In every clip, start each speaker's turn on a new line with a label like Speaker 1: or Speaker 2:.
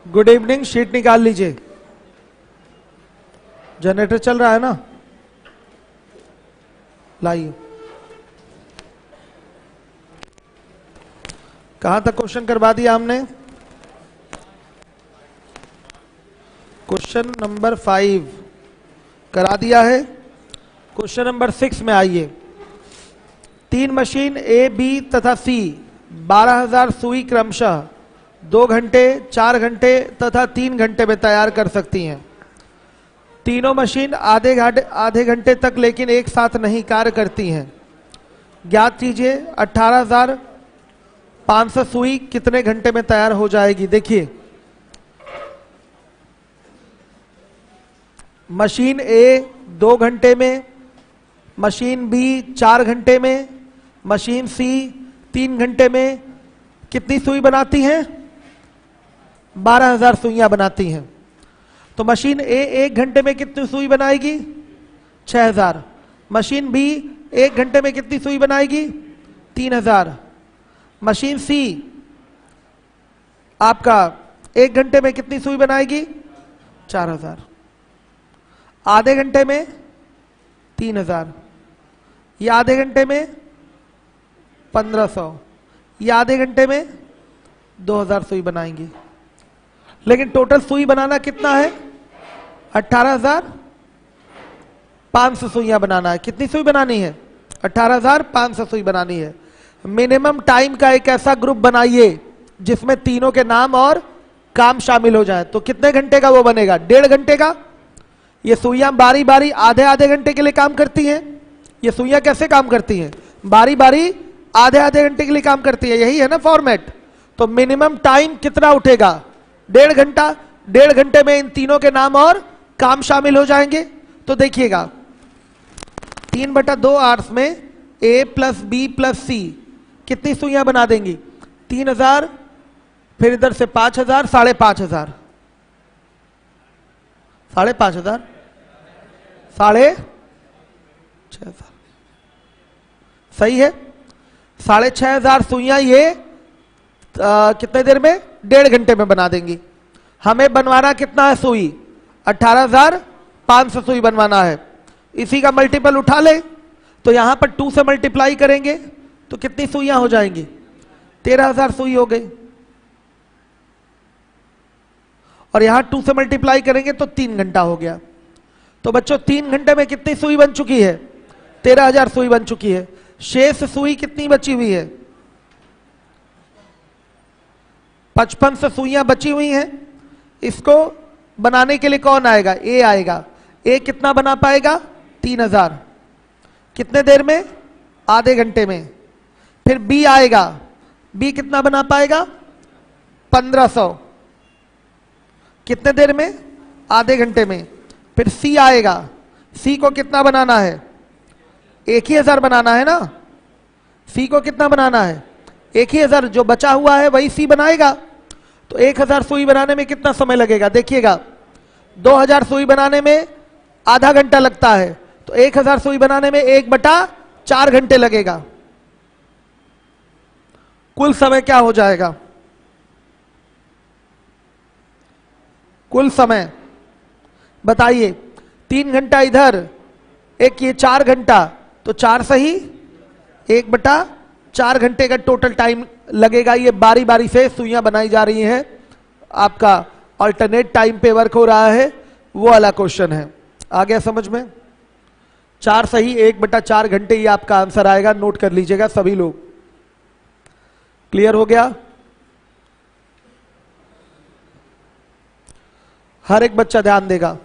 Speaker 1: Good evening, sheet निकाल लीजिए। Generator चल रहा है ना, लाइए। कहां तक क्वेश्चन करवा दिया हमने? क्वेश्चन नंबर 5 करा दिया है। क्वेश्चन नंबर 6 में आइए। 3 मशीन ए, बी तथा सी 12,000 सुई क्रमशः 2 घंटे, 4 घंटे तथा 3 घंटे में तैयार कर सकती हैं। तीनों मशीन आधे घंटे तक लेकिन एक साथ नहीं कार्य करती हैं। ज्ञात कीजिए 18,500 सुई कितने घंटे में तैयार हो जाएगी। देखिए, मशीन ए 2 घंटे में, मशीन बी 4 घंटे में, मशीन सी 3 घंटे में कितनी सुई बनाती हैं? 12,000 सुइयां बनाती हैं। तो मशीन ए 1 घंटे में कितनी सुई बनाएगी? 6,000। मशीन बी 1 घंटे में कितनी सुई बनाएगी? 3,000। मशीन सी आपका 1 घंटे में कितनी सुई बनाएगी? 4,000। आधे घंटे में 3,000, ये आधे घंटे में 1,500, ये आधे घंटे में 2,000 सुई बनाएंगी। लेकिन टोटल सुई बनाना कितना है? 18,500 सुइयां बनाना है। कितनी सुई बनानी है? 18,500 सुई बनानी है। मिनिमम टाइम का एक ऐसा ग्रुप बनाइए जिसमें तीनों के नाम और काम शामिल हो जाए। तो कितने घंटे का वो बनेगा? 1.5 घंटे का। ये सुइयां बारी बारी आधे आधे घंटे के लिए काम करती हैं। ये सुइयां कैसे काम करती हैं? बारी बारी आधे आधे घंटे के लिए काम करती है। यही है ना फॉर्मेट। तो मिनिमम टाइम कितना उठेगा? 1.5 घंटा। 1.5 घंटे में इन तीनों के नाम और काम शामिल हो जाएंगे। तो देखिएगा 3/2 आवर्स में ए प्लस बी प्लस सी कितनी सुइयां बना देंगी? 3,000, फिर इधर से 5,000, 5,500, 5,500, 6,500। सही है। 6,500 सुइयां ये कितने देर में? 1.5 घंटे में बना देंगी। हमें बनवाना कितना है सुई? 18,500 सुई बनवाना है। इसी का मल्टीपल उठा ले तो यहां पर 2 से मल्टीप्लाई करेंगे तो कितनी सुइयां हो जाएंगी? 13,000 सुई हो गई। और यहां 2 से मल्टीप्लाई करेंगे तो 3 घंटा हो गया। तो बच्चों 3 घंटे में कितनी सुई बन चुकी है? 13,000 सुई बन चुकी है। शेष सुई कितनी बची हुई है? 5500 सुइयां बची हुई हैं। इसको बनाने के लिए कौन आएगा? ए आएगा। ए कितना बना पाएगा? 3,000। कितने देर में? आधे घंटे में। फिर बी आएगा। बी कितना बना पाएगा? 1,500। कितने देर में? आधे घंटे में। फिर सी आएगा। सी को कितना बनाना है? 1,000 बनाना है ना। सी को कितना बनाना है? 1,000। जो बचा हुआ है वही सी बनाएगा। तो 1,000 सुई बनाने में कितना समय लगेगा? देखिएगा 2,000 सुई बनाने में आधा घंटा लगता है। तो 1,000 सुई बनाने में 1/4 घंटे लगेगा। कुल समय क्या हो जाएगा? कुल समय बताइए। 3 घंटा इधर, एक ये 4 घंटा, तो 4 सही 1/4 घंटे का टोटल टाइम लगेगा। ये बारी बारी से सुइयां बनाई जा रही हैं। आपका अल्टरनेट टाइम पे वर्क हो रहा है, वो वाला क्वेश्चन है। आ गया समझ में? 4 सही 1/4 घंटे ये आपका आंसर आएगा। नोट कर लीजिएगा सभी लोग। क्लियर हो गया? हर एक बच्चा ध्यान देगा।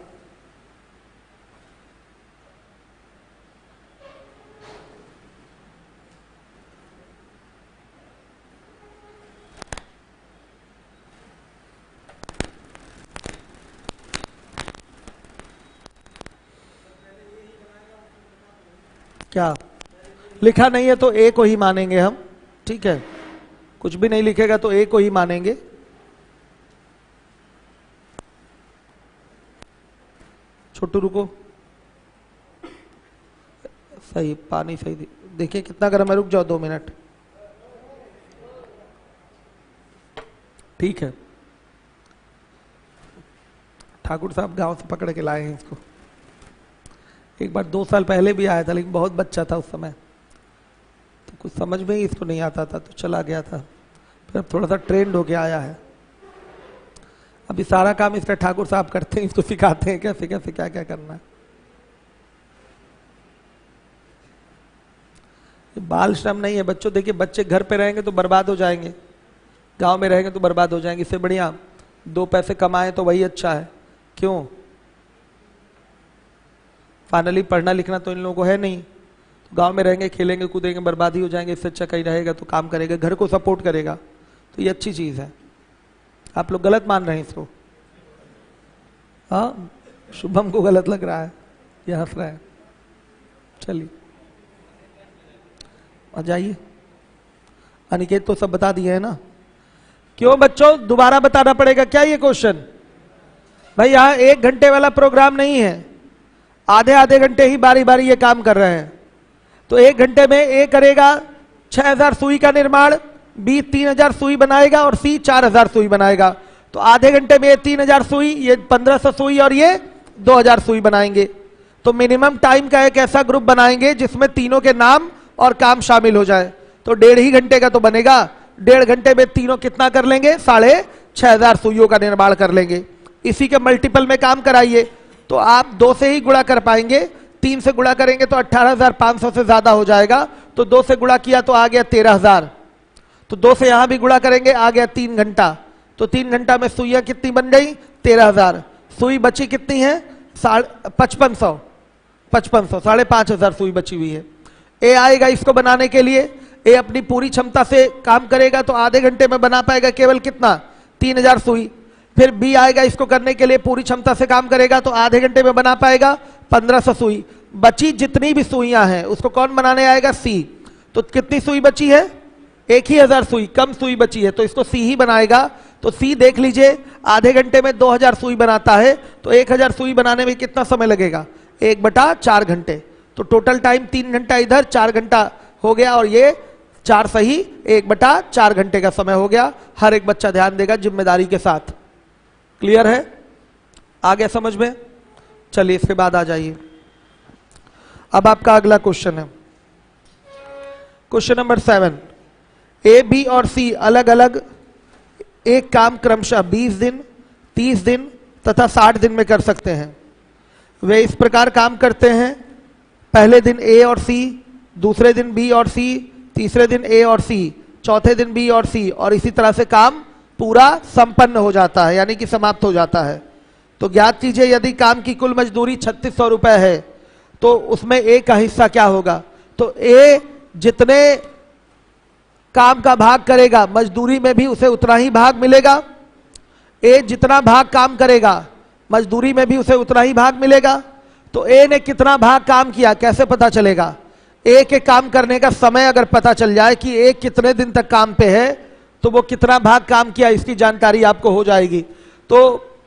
Speaker 1: क्या लिखा नहीं है तो ए को ही मानेंगे हम। ठीक है, कुछ भी नहीं लिखेगा तो ए को ही मानेंगे। छोटू रुको, सही पानी सही देखिए कितना गर्म है। रुक जाओ 2 मिनट। ठीक है, ठाकुर साहब गांव से पकड़ के लाए हैं इसको। एक बार 2 साल पहले भी आया था, लेकिन बहुत बच्चा था उस समय, तो कुछ समझ में ही इसको नहीं आता था, तो चला गया था। फिर अब थोड़ा सा ट्रेंड होके आया है। अभी सारा काम इसका ठाकुर साहब करते हैं, इसको सिखाते हैं कैसे कैसे क्या क्या करना है। बाल श्रम नहीं है बच्चों। देखिए, बच्चे घर पे रहेंगे तो बर्बाद हो जाएंगे, गांव में रहेंगे तो बर्बाद हो जाएंगे। इससे बढ़िया 2 पैसे कमाएं तो वही अच्छा है। क्यों? फाइनली पढ़ना लिखना तो इन लोगों को है नहीं, तो गांव में रहेंगे, खेलेंगे कूदेंगे, बर्बाद ही हो जाएंगे। इससे अच्छा कहीं रहेगा तो काम करेगा, घर को सपोर्ट करेगा, तो ये अच्छी चीज है। आप लोग गलत मान रहे हैं इसको। हाँ, शुभम को गलत लग रहा है, ये हंस रहा है। चलिए आ जाइए। अनिकेत तो सब बता दिए है ना। क्यों बच्चों, दोबारा बताना पड़ेगा क्या ये क्वेश्चन? भाई यहां 1 घंटे वाला प्रोग्राम नहीं है, आधे आधे घंटे ही बारी बारी ये काम कर रहे हैं। तो 1 घंटे में ए करेगा 6000 सुई का निर्माण, बी 3000 सुई बनाएगा और सी 4000 सुई बनाएगा। तो आधे घंटे में ये 3000 सुई, ये 1500 सुई और ये 2000 सुई बनाएंगे। तो मिनिमम टाइम का एक ऐसा ग्रुप बनाएंगे जिसमें तीनों के नाम और काम शामिल हो जाए। तो 1.5 ही घंटे का तो बनेगा। 1.5 घंटे में तीनों कितना कर लेंगे? 6500 सुइयों का निर्माण कर लेंगे। इसी के मल्टीपल में काम कराइए तो आप 2 से ही गुणा कर पाएंगे। 3 से गुणा करेंगे तो 18500 से ज्यादा हो जाएगा। तो 2 से गुणा किया तो आ गया 13000। तो 2 से यहां भी गुणा करेंगे, आ गया 3 घंटा। तो 3 घंटा में सुइयां कितनी बन गई? 13000। सुई बची कितनी है? 5500, 5500 सुई बची हुई है। ए आएगा इसको बनाने के लिए, ए अपनी पूरी क्षमता से काम करेगा तो आधे घंटे में बना पाएगा केवल कितना? 3000 सुई। फिर बी आएगा इसको करने के लिए, पूरी क्षमता से काम करेगा तो आधे घंटे में बना पाएगा 1500 सुई। बची जितनी भी सुइयां हैं उसको कौन बनाने आएगा? सी। तो कितनी सुई बची है? 1000 सुई, कम सुई बची है तो इसको सी ही बनाएगा। तो सी देख लीजिए, आधे घंटे में 2000 सुई बनाता है तो 1000 सुई बनाने में कितना समय लगेगा? 1/4 घंटे। तो टोटल टाइम 3 घंटा इधर, 4 घंटा हो गया, और ये 4 सही 1/4 घंटे का समय हो गया। हर एक बच्चा ध्यान देगा जिम्मेदारी के साथ। क्लियर है? आ गया समझ में? चलिए इसके बाद आ जाइए। अब आपका अगला क्वेश्चन है, क्वेश्चन नंबर 7। ए, बी और सी अलग अलग एक काम क्रमशः 20 दिन, 30 दिन तथा 60 दिन में कर सकते हैं। वे इस प्रकार काम करते हैं: पहले दिन ए और सी, दूसरे दिन बी और सी, तीसरे दिन ए और सी, चौथे दिन बी और सी, और इसी तरह से काम पूरा संपन्न हो जाता है, यानी कि समाप्त हो जाता है। तो ज्ञात कीजिए, यदि काम की कुल मजदूरी 3600 रुपए है तो उसमें ए का हिस्सा क्या होगा? तो ए जितने काम का भाग करेगा मजदूरी में भी उसे उतना ही भाग मिलेगा। ए जितना भाग काम करेगा मजदूरी में भी उसे उतना ही भाग मिलेगा। तो ए ने कितना भाग काम किया कैसे पता चलेगा? ए के काम करने का समय अगर पता चल जाए कि ए कितने दिन तक काम पे है तो वो कितना भाग काम किया इसकी जानकारी आपको हो जाएगी। तो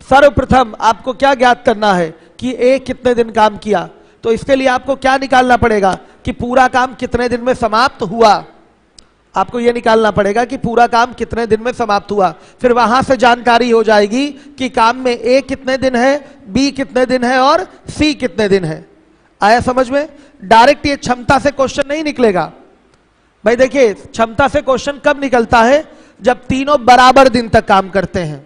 Speaker 1: सर्वप्रथम आपको क्या ज्ञात करना है कि ए कितने दिन काम किया। तो इसके लिए आपको क्या निकालना पड़ेगा कि पूरा काम कितने दिन में समाप्त हुआ। आपको यह निकालना पड़ेगा कि पूरा काम कितने दिन में समाप्त हुआ। फिर वहां से जानकारी हो जाएगी कि काम में ए कितने दिन है, बी कितने दिन है और सी कितने दिन है। आया समझ में? डायरेक्ट ये क्षमता से क्वेश्चन नहीं निकलेगा। भाई देखिए, क्षमता से क्वेश्चन कब निकलता है? जब तीनों बराबर दिन तक काम करते हैं।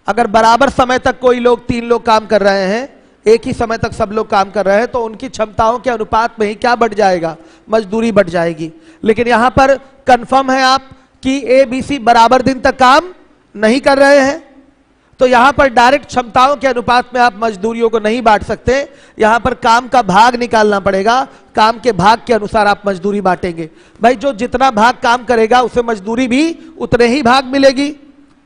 Speaker 1: अगर बराबर समय तक कोई लोग, 3 लोग काम कर रहे हैं, एक ही समय तक सब लोग काम कर रहे हैं, तो उनकी क्षमताओं के अनुपात में ही क्या बढ़ जाएगा? मजदूरी बढ़ जाएगी। लेकिन यहां पर कंफर्म है आप कि ए बी सी बराबर दिन तक काम नहीं कर रहे हैं, तो यहां पर डायरेक्ट क्षमताओं के अनुपात में आप मजदूरियों को नहीं बांट सकते। यहां पर काम का भाग निकालना पड़ेगा, काम के भाग के अनुसार आप मजदूरी बांटेंगे। भाई जो जितना भाग काम करेगा उसे मजदूरी भी उतने ही भाग मिलेगी।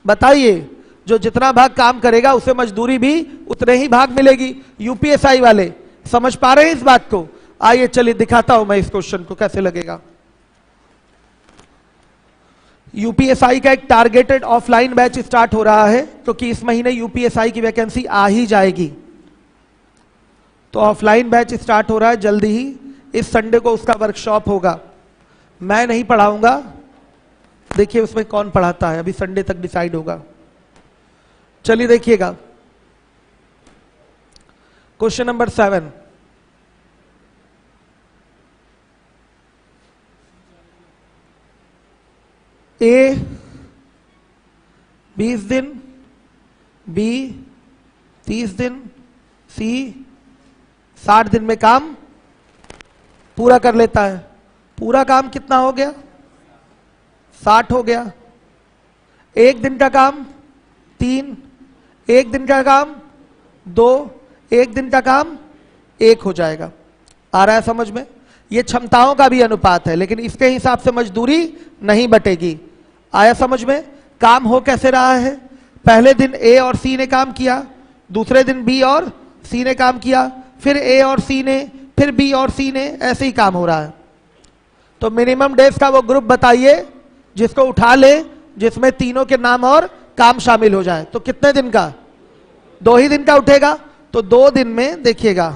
Speaker 1: बताइए, जो जितना भाग काम करेगा उसे मजदूरी भी उतने ही भाग मिलेगी। यूपीएसआई वाले समझ पा रहे हैं इस बात को? आइए चलिए दिखाता हूं मैं इस क्वेश्चन को कैसे लगेगा। यूपीएसआई का एक टारगेटेड ऑफलाइन बैच स्टार्ट हो रहा है क्योंकि इस महीने यूपीएसआई की वैकेंसी आ ही जाएगी। तो ऑफलाइन बैच स्टार्ट हो रहा है जल्दी ही। इस संडे को उसका वर्कशॉप होगा। मैं नहीं पढ़ाऊंगा, देखिए उसमें कौन पढ़ाता है, अभी संडे तक डिसाइड होगा। चलिए देखिएगा, क्वेश्चन नंबर 7, ए 20 दिन, बी 30 दिन, सी 60 दिन में काम पूरा कर लेता है। पूरा काम कितना हो गया? 60 हो गया। एक दिन का काम 3, एक दिन का काम 2, एक दिन का काम 1 हो जाएगा। आ रहा है समझ में? ये क्षमताओं का भी अनुपात है, लेकिन इसके हिसाब से मजदूरी नहीं बटेगी। आया समझ में? काम हो कैसे रहा है? पहले दिन ए और सी ने काम किया, दूसरे दिन बी और सी ने काम किया, फिर ए और सी ने, फिर बी और सी ने, ऐसे ही काम हो रहा है। तो मिनिमम डेज का वो ग्रुप बताइए जिसको उठा ले, जिसमें तीनों के नाम और काम शामिल हो जाए। तो कितने दिन का? 2 ही दिन का उठेगा। तो 2 दिन में देखिएगा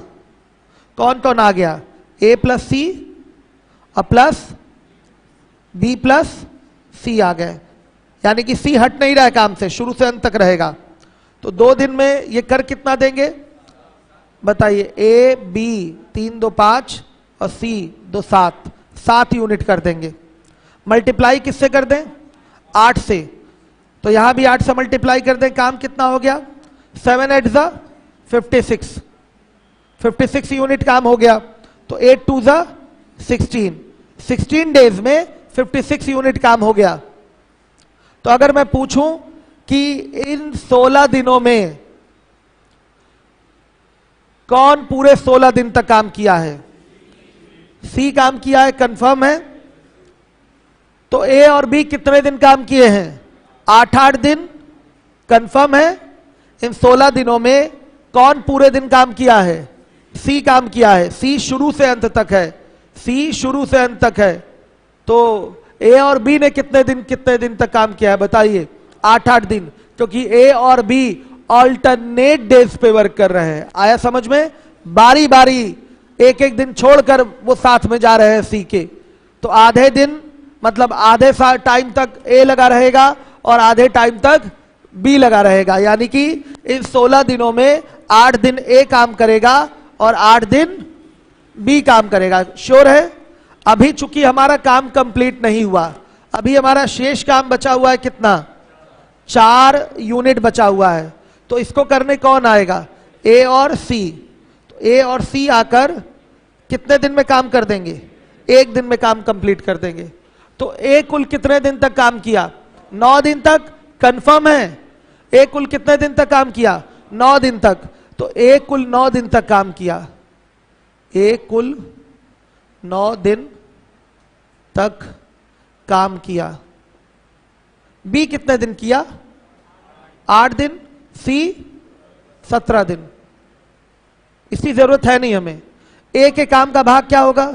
Speaker 1: कौन कौन आ गया। ए प्लस सी और प्लस बी प्लस सी आ गए, यानी कि सी हट नहीं रहा है काम से, शुरू से अंत तक रहेगा। तो 2 दिन में ये कर कितना देंगे बताइए? ए बी 3 2 5 और सी 2 7, 7 यूनिट कर देंगे। मल्टीप्लाई किससे कर दें? 8 से। तो यहां भी 8 से मल्टीप्लाई कर दें। काम कितना हो गया? 7 8 ज़ा 56, 56 यूनिट काम हो गया। तो 8 2 ज़ा 16, 16 डेज में 56 यूनिट काम हो गया। तो अगर मैं पूछूं कि इन 16 दिनों में कौन पूरे 16 दिन तक काम किया है? सी काम किया है, कंफर्म है। तो ए और बी कितने दिन काम किए हैं? 8-8 दिन, कंफर्म है। इन 16 दिनों में कौन पूरे दिन काम किया है? सी काम किया है। सी शुरू से अंत तक है, सी शुरू से अंत तक है। तो ए और बी ने कितने दिन तक काम किया है बताइए? 8-8 दिन, क्योंकि ए और बी ऑल्टरनेट डेज पे वर्क कर रहे हैं। आया समझ में? बारी बारी एक एक दिन छोड़कर वो साथ में जा रहे हैं सी के। तो आधे दिन मतलब आधे टाइम तक ए लगा रहेगा और आधे टाइम तक बी लगा रहेगा, यानी कि इन 16 दिनों में 8 दिन ए काम करेगा और 8 दिन बी काम करेगा। श्योर है? अभी चूंकि हमारा काम कंप्लीट नहीं हुआ, अभी हमारा शेष काम बचा हुआ है कितना? 4 यूनिट बचा हुआ है। तो इसको करने कौन आएगा? ए और सी। तो ए और सी आकर कितने दिन में काम कर देंगे? 1 दिन में काम कंप्लीट कर देंगे। तो ए कुल कितने दिन तक काम किया? 9 दिन तक, कंफर्म है? ए कुल कितने दिन तक काम किया? 9 दिन तक। तो ए कुल 9 दिन तक काम किया। ए कुल 9 दिन तक काम किया। बी कितने दिन किया? 8 दिन। सी 17 दिन। इसकी जरूरत है नहीं हमें। ए के काम का भाग क्या होगा?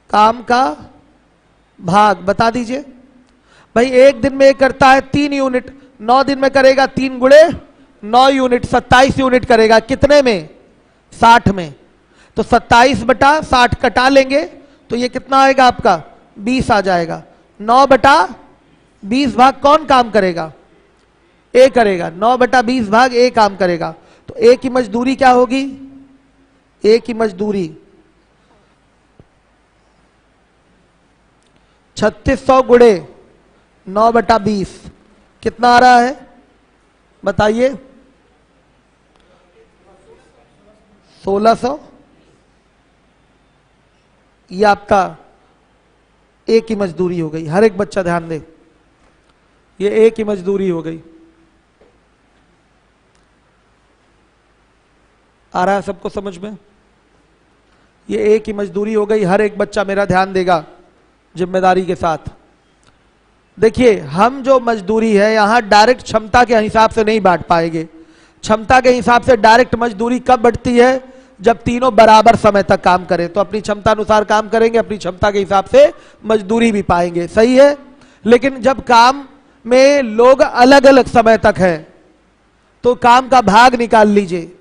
Speaker 1: काम का भाग बता दीजिए भाई। 1 दिन में करता है 3 यूनिट, 9 दिन में करेगा 3 गुणे 9 यूनिट, 27 यूनिट करेगा। कितने में? 60 में। तो 27/60 कटा लेंगे तो ये कितना आएगा आपका? 20 आ जाएगा। 9/20 भाग कौन काम करेगा? ए करेगा। 9/20 भाग ए काम करेगा। तो ए की मजदूरी क्या होगी? ए की मजदूरी 3600 गुणे 9/20 कितना आ रहा है बताइए? 1600। ये आपका ए की मजदूरी हो गई। हर एक बच्चा ध्यान दे, ये ए की मजदूरी हो गई। आ रहा है सबको समझ में? ये ए की मजदूरी हो गई। हर एक बच्चा मेरा ध्यान देगा जिम्मेदारी के साथ। देखिए, हम जो मजदूरी है यहां डायरेक्ट क्षमता के हिसाब से नहीं बांट पाएंगे। क्षमता के हिसाब से डायरेक्ट मजदूरी कब बढ़ती है? जब तीनों बराबर समय तक काम करें। तो अपनी क्षमता अनुसार काम करेंगे, अपनी क्षमता के हिसाब से मजदूरी भी पाएंगे। सही है? लेकिन जब काम में लोग अलग अलग समय तक है तो काम का भाग निकाल लीजिए।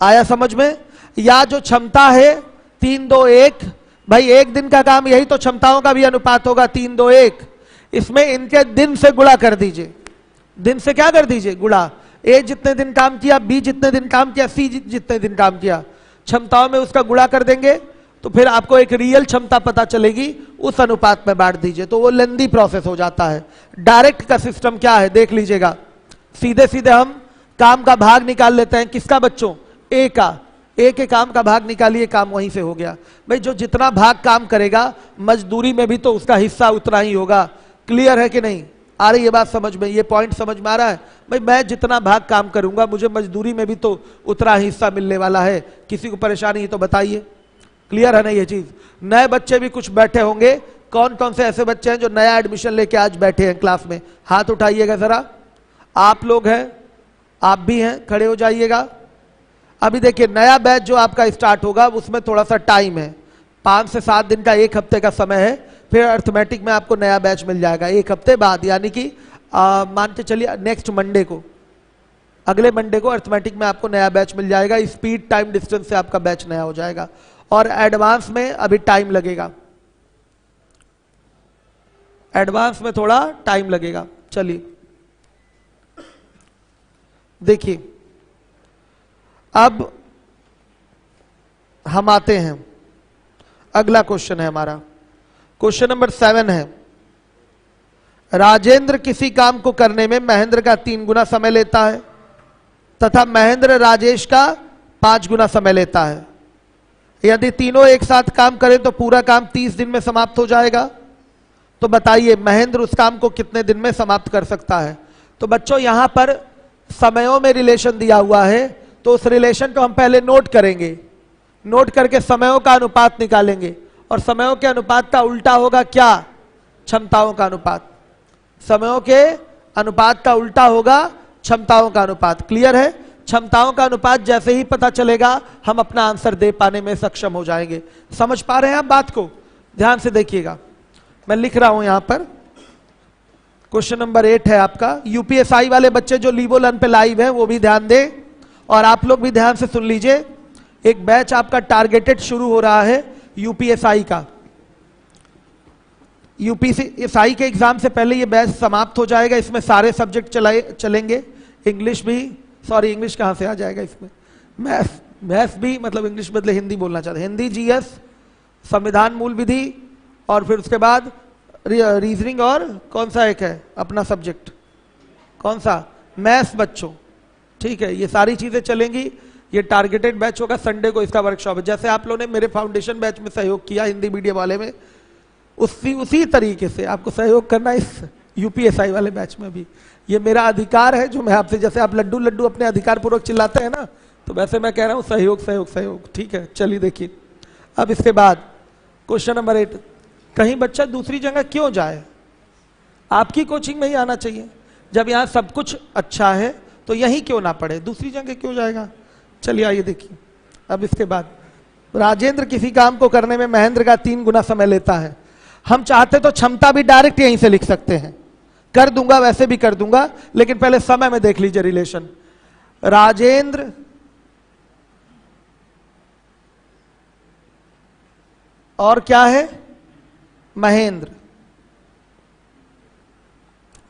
Speaker 1: आया समझ में? या जो क्षमता है 3 2 1, भाई 1 दिन का काम, यही तो क्षमताओं का भी अनुपात होगा 3 2 1। इसमें इनके दिन से गुणा कर दीजिए। दिन से क्या कर दीजिए? गुणा। ए जितने दिन काम किया, बी जितने दिन काम किया, सी जितने दिन काम किया, क्षमताओं में उसका गुणा कर देंगे तो फिर आपको एक रियल क्षमता पता चलेगी, उस अनुपात में बांट दीजिए, तो वो लेंदी प्रोसेस हो जाता है। डायरेक्ट का सिस्टम क्या है देख लीजिएगा, सीधे सीधे हम काम का भाग निकाल लेते हैं। किसका बच्चों? ए का। ए के काम का भाग निकालिए, काम वहीं से हो गया। भाई जो जितना भाग काम करेगा मजदूरी में भी तो उसका हिस्सा उतना ही होगा। क्लियर है कि नहीं? आ रही है बात समझ में? ये पॉइंट समझ में आ रहा है? भाई मैं जितना भाग काम करूंगा मुझे मजदूरी में भी तो उतना हिस्सा मिलने वाला है। किसी को परेशानी है तो बताइए। क्लियर है ना ये चीज? नए बच्चे भी कुछ बैठे होंगे, कौन कौन से ऐसे बच्चे हैं जो नया एडमिशन लेके आज बैठे हैं क्लास में? हाथ उठाइएगा जरा। आप लोग हैं, आप भी हैं, खड़े हो जाइएगा। अभी देखिए नया बैच जो आपका स्टार्ट होगा उसमें थोड़ा सा टाइम है, 5 से 7 दिन का, 1 हफ्ते का समय है। फिर अर्थमेटिक में आपको नया बैच मिल जाएगा 1 हफ्ते बाद, यानी कि मान के चलिए नेक्स्ट मंडे को, अगले मंडे को अर्थमेटिक में आपको नया बैच मिल जाएगा। स्पीड टाइम डिस्टेंस से आपका बैच नया हो जाएगा। और एडवांस में अभी टाइम लगेगा, एडवांस में थोड़ा टाइम लगेगा। चलिए देखिए अब हम आते हैं, अगला क्वेश्चन है हमारा, क्वेश्चन नंबर 7 है। राजेंद्र किसी काम को करने में महेंद्र का 3 गुना समय लेता है तथा महेंद्र राजेश का 5 गुना समय लेता है। यदि तीनों एक साथ काम करें तो पूरा काम 30 दिन में समाप्त हो जाएगा। तो बताइए महेंद्र उस काम को कितने दिन में समाप्त कर सकता है? तो बच्चों यहां पर समयों में रिलेशन दिया हुआ है, तो उस रिलेशन को हम पहले नोट करेंगे, नोट करके समयों का अनुपात निकालेंगे। और समयों के अनुपात का उल्टा होगा क्या? क्षमताओं का अनुपात। समयों के अनुपात का उल्टा होगा क्षमताओं का अनुपात। क्लियर है? क्षमताओं का अनुपात जैसे ही पता चलेगा हम अपना आंसर दे पाने में सक्षम हो जाएंगे। समझ पा रहे हैं आप बात को? ध्यान से देखिएगा, मैं लिख रहा हूं यहां पर। क्वेश्चन नंबर 8 है आपका। यूपीएसआई वाले बच्चे जो लीवो लर्न पे लाइव है वो भी ध्यान दें, और आप लोग भी ध्यान से सुन लीजिए। एक बैच आपका टारगेटेड शुरू हो रहा है यूपीएसआई का। यूपीएसआई के एग्जाम से पहले ये बैच समाप्त हो जाएगा। इसमें सारे सब्जेक्ट चलेंगे, इंग्लिश भी, सॉरी इंग्लिश कहां से आ जाएगा इसमें, मैथ्स भी, मतलब इंग्लिश बदले हिंदी बोलना चाहते, हिंदी, जीएस, संविधान मूल विधि, और फिर उसके बाद रीजनिंग, और कौन सा एक है अपना सब्जेक्ट, कौन सा? मैथ्स बच्चों। ठीक है, ये सारी चीजें चलेंगी। ये टारगेटेड बैच होगा, संडे को इसका वर्कशॉप है। जैसे आप लोगों ने मेरे फाउंडेशन बैच में सहयोग किया हिंदी मीडियम वाले में, उसी तरीके से आपको सहयोग करना इस यूपीएसआई वाले बैच में भी। ये मेरा अधिकार है जो मैं आपसे, जैसे आप लड्डू लड्डू अपने अधिकार पूर्वक चिल्लाते हैं ना, तो वैसे मैं कह रहा हूं सहयोग सहयोग सहयोग। ठीक है, चलिए देखिए अब इसके बाद क्वेश्चन नंबर 8। कहीं बच्चा दूसरी जगह क्यों जाए? आपकी कोचिंग में ही आना चाहिए। जब यहां सब कुछ अच्छा है तो यहीं क्यों ना पढ़े, दूसरी जगह क्यों जाएगा? चलिए आइए देखिए अब इसके बाद। राजेंद्र किसी काम को करने में महेंद्र का 3 गुना समय लेता है। हम चाहते तो क्षमता भी डायरेक्ट यहीं से लिख सकते हैं, कर दूंगा, वैसे भी कर दूंगा, लेकिन पहले समय में देख लीजिए रिलेशन। राजेंद्र और क्या है? महेंद्र।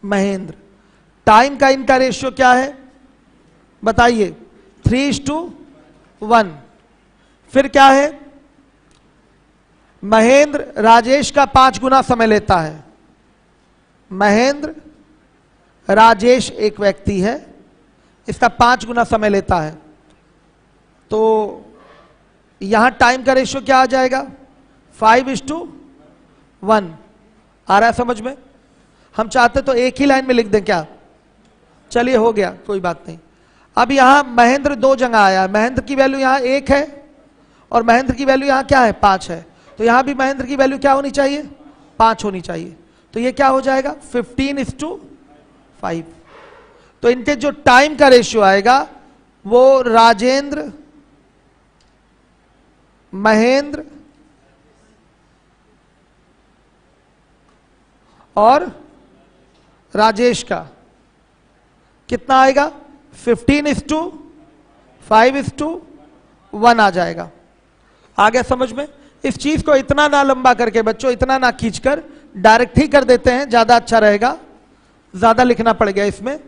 Speaker 1: महेंद्र टाइम का इनका रेशियो क्या है बताइए? 3:1। फिर क्या है? महेंद्र राजेश का 5 गुना समय लेता है। महेंद्र राजेश एक व्यक्ति है, इसका 5 गुना समय लेता है। तो यहां टाइम का रेशियो क्या आ जाएगा? 5:1। आ रहा है समझ में? हम चाहते तो एक ही लाइन में लिख दें क्या? चलिए हो गया, कोई बात नहीं। अब यहां महेंद्र 2 जगह आया, महेंद्र की वैल्यू यहां 1 है और महेंद्र की वैल्यू यहां क्या है? 5 है। तो यहां भी महेंद्र की वैल्यू क्या होनी चाहिए? 5 होनी चाहिए। तो ये क्या हो जाएगा? 15:5। तो इनके जो टाइम का रेशियो आएगा वो राजेंद्र, महेंद्र और राजेश का कितना आएगा? 15:5:1 आ जाएगा। आ गया समझ में? इस चीज को इतना ना लंबा करके बच्चों, इतना ना खींचकर डायरेक्ट ही कर देते हैं, ज्यादा अच्छा रहेगा। ज्यादा लिखना पड़ गया इसमें।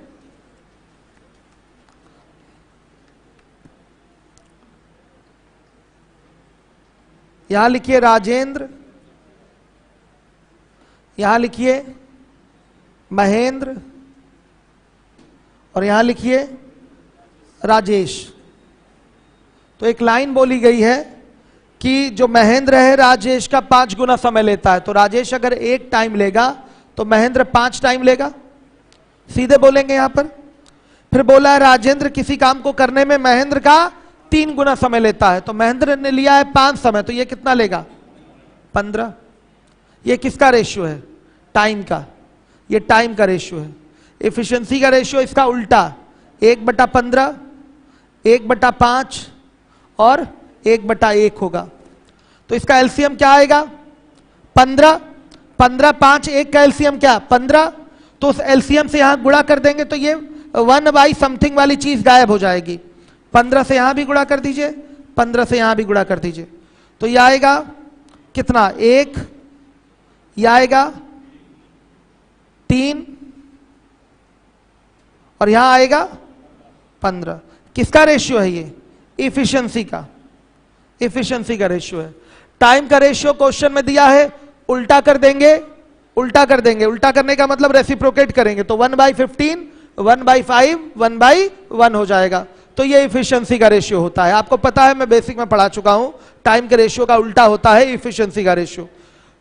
Speaker 1: यहां लिखिए राजेंद्र, यहां लिखिए महेंद्र, और यहां लिखिए राजेश। तो एक लाइन बोली गई है कि जो महेंद्र है राजेश का 5 गुना समय लेता है, तो राजेश अगर 1 टाइम लेगा तो महेंद्र 5 टाइम लेगा, सीधे बोलेंगे यहां पर। फिर बोला है राजेंद्र किसी काम को करने में महेंद्र का 3 गुना समय लेता है, तो महेंद्र ने लिया है 5 समय, तो ये कितना लेगा 15। ये किसका रेशियो है, टाइम का, ये टाइम का रेशियो है। एफिशिएंसी का रेशियो इसका उल्टा, 1/15, 1/5 और 1/1 होगा। तो इसका एलसीएम क्या आएगा 15, 15 5 1 का एलसीएम क्या 15, तो उस एलसीएम से यहां गुणा कर देंगे तो ये 1/समथिंग वाली चीज गायब हो जाएगी। 15 से यहां भी गुणा कर दीजिए, 15 से यहां भी गुणा कर दीजिए, तो यह आएगा कितना 1, यह आएगा 3 और यहां आएगा 15। किसका रेशियो है ये, इफिशिएंसी का, इफिशिएंसी का रेशियो है। टाइम का रेशियो क्वेश्चन में दिया है, उल्टा कर देंगे, उल्टा कर देंगे, उल्टा करने का मतलब रेसिप्रोकेट करेंगे, तो 1/15, 1/5, 1/1 हो जाएगा। तो ये इफिशिएंसी का रेशियो होता है। आपको पता है, मैं बेसिक में पढ़ा चुका हूं, टाइम के रेशियो का उल्टा होता है इफिशिएंसी का रेशियो।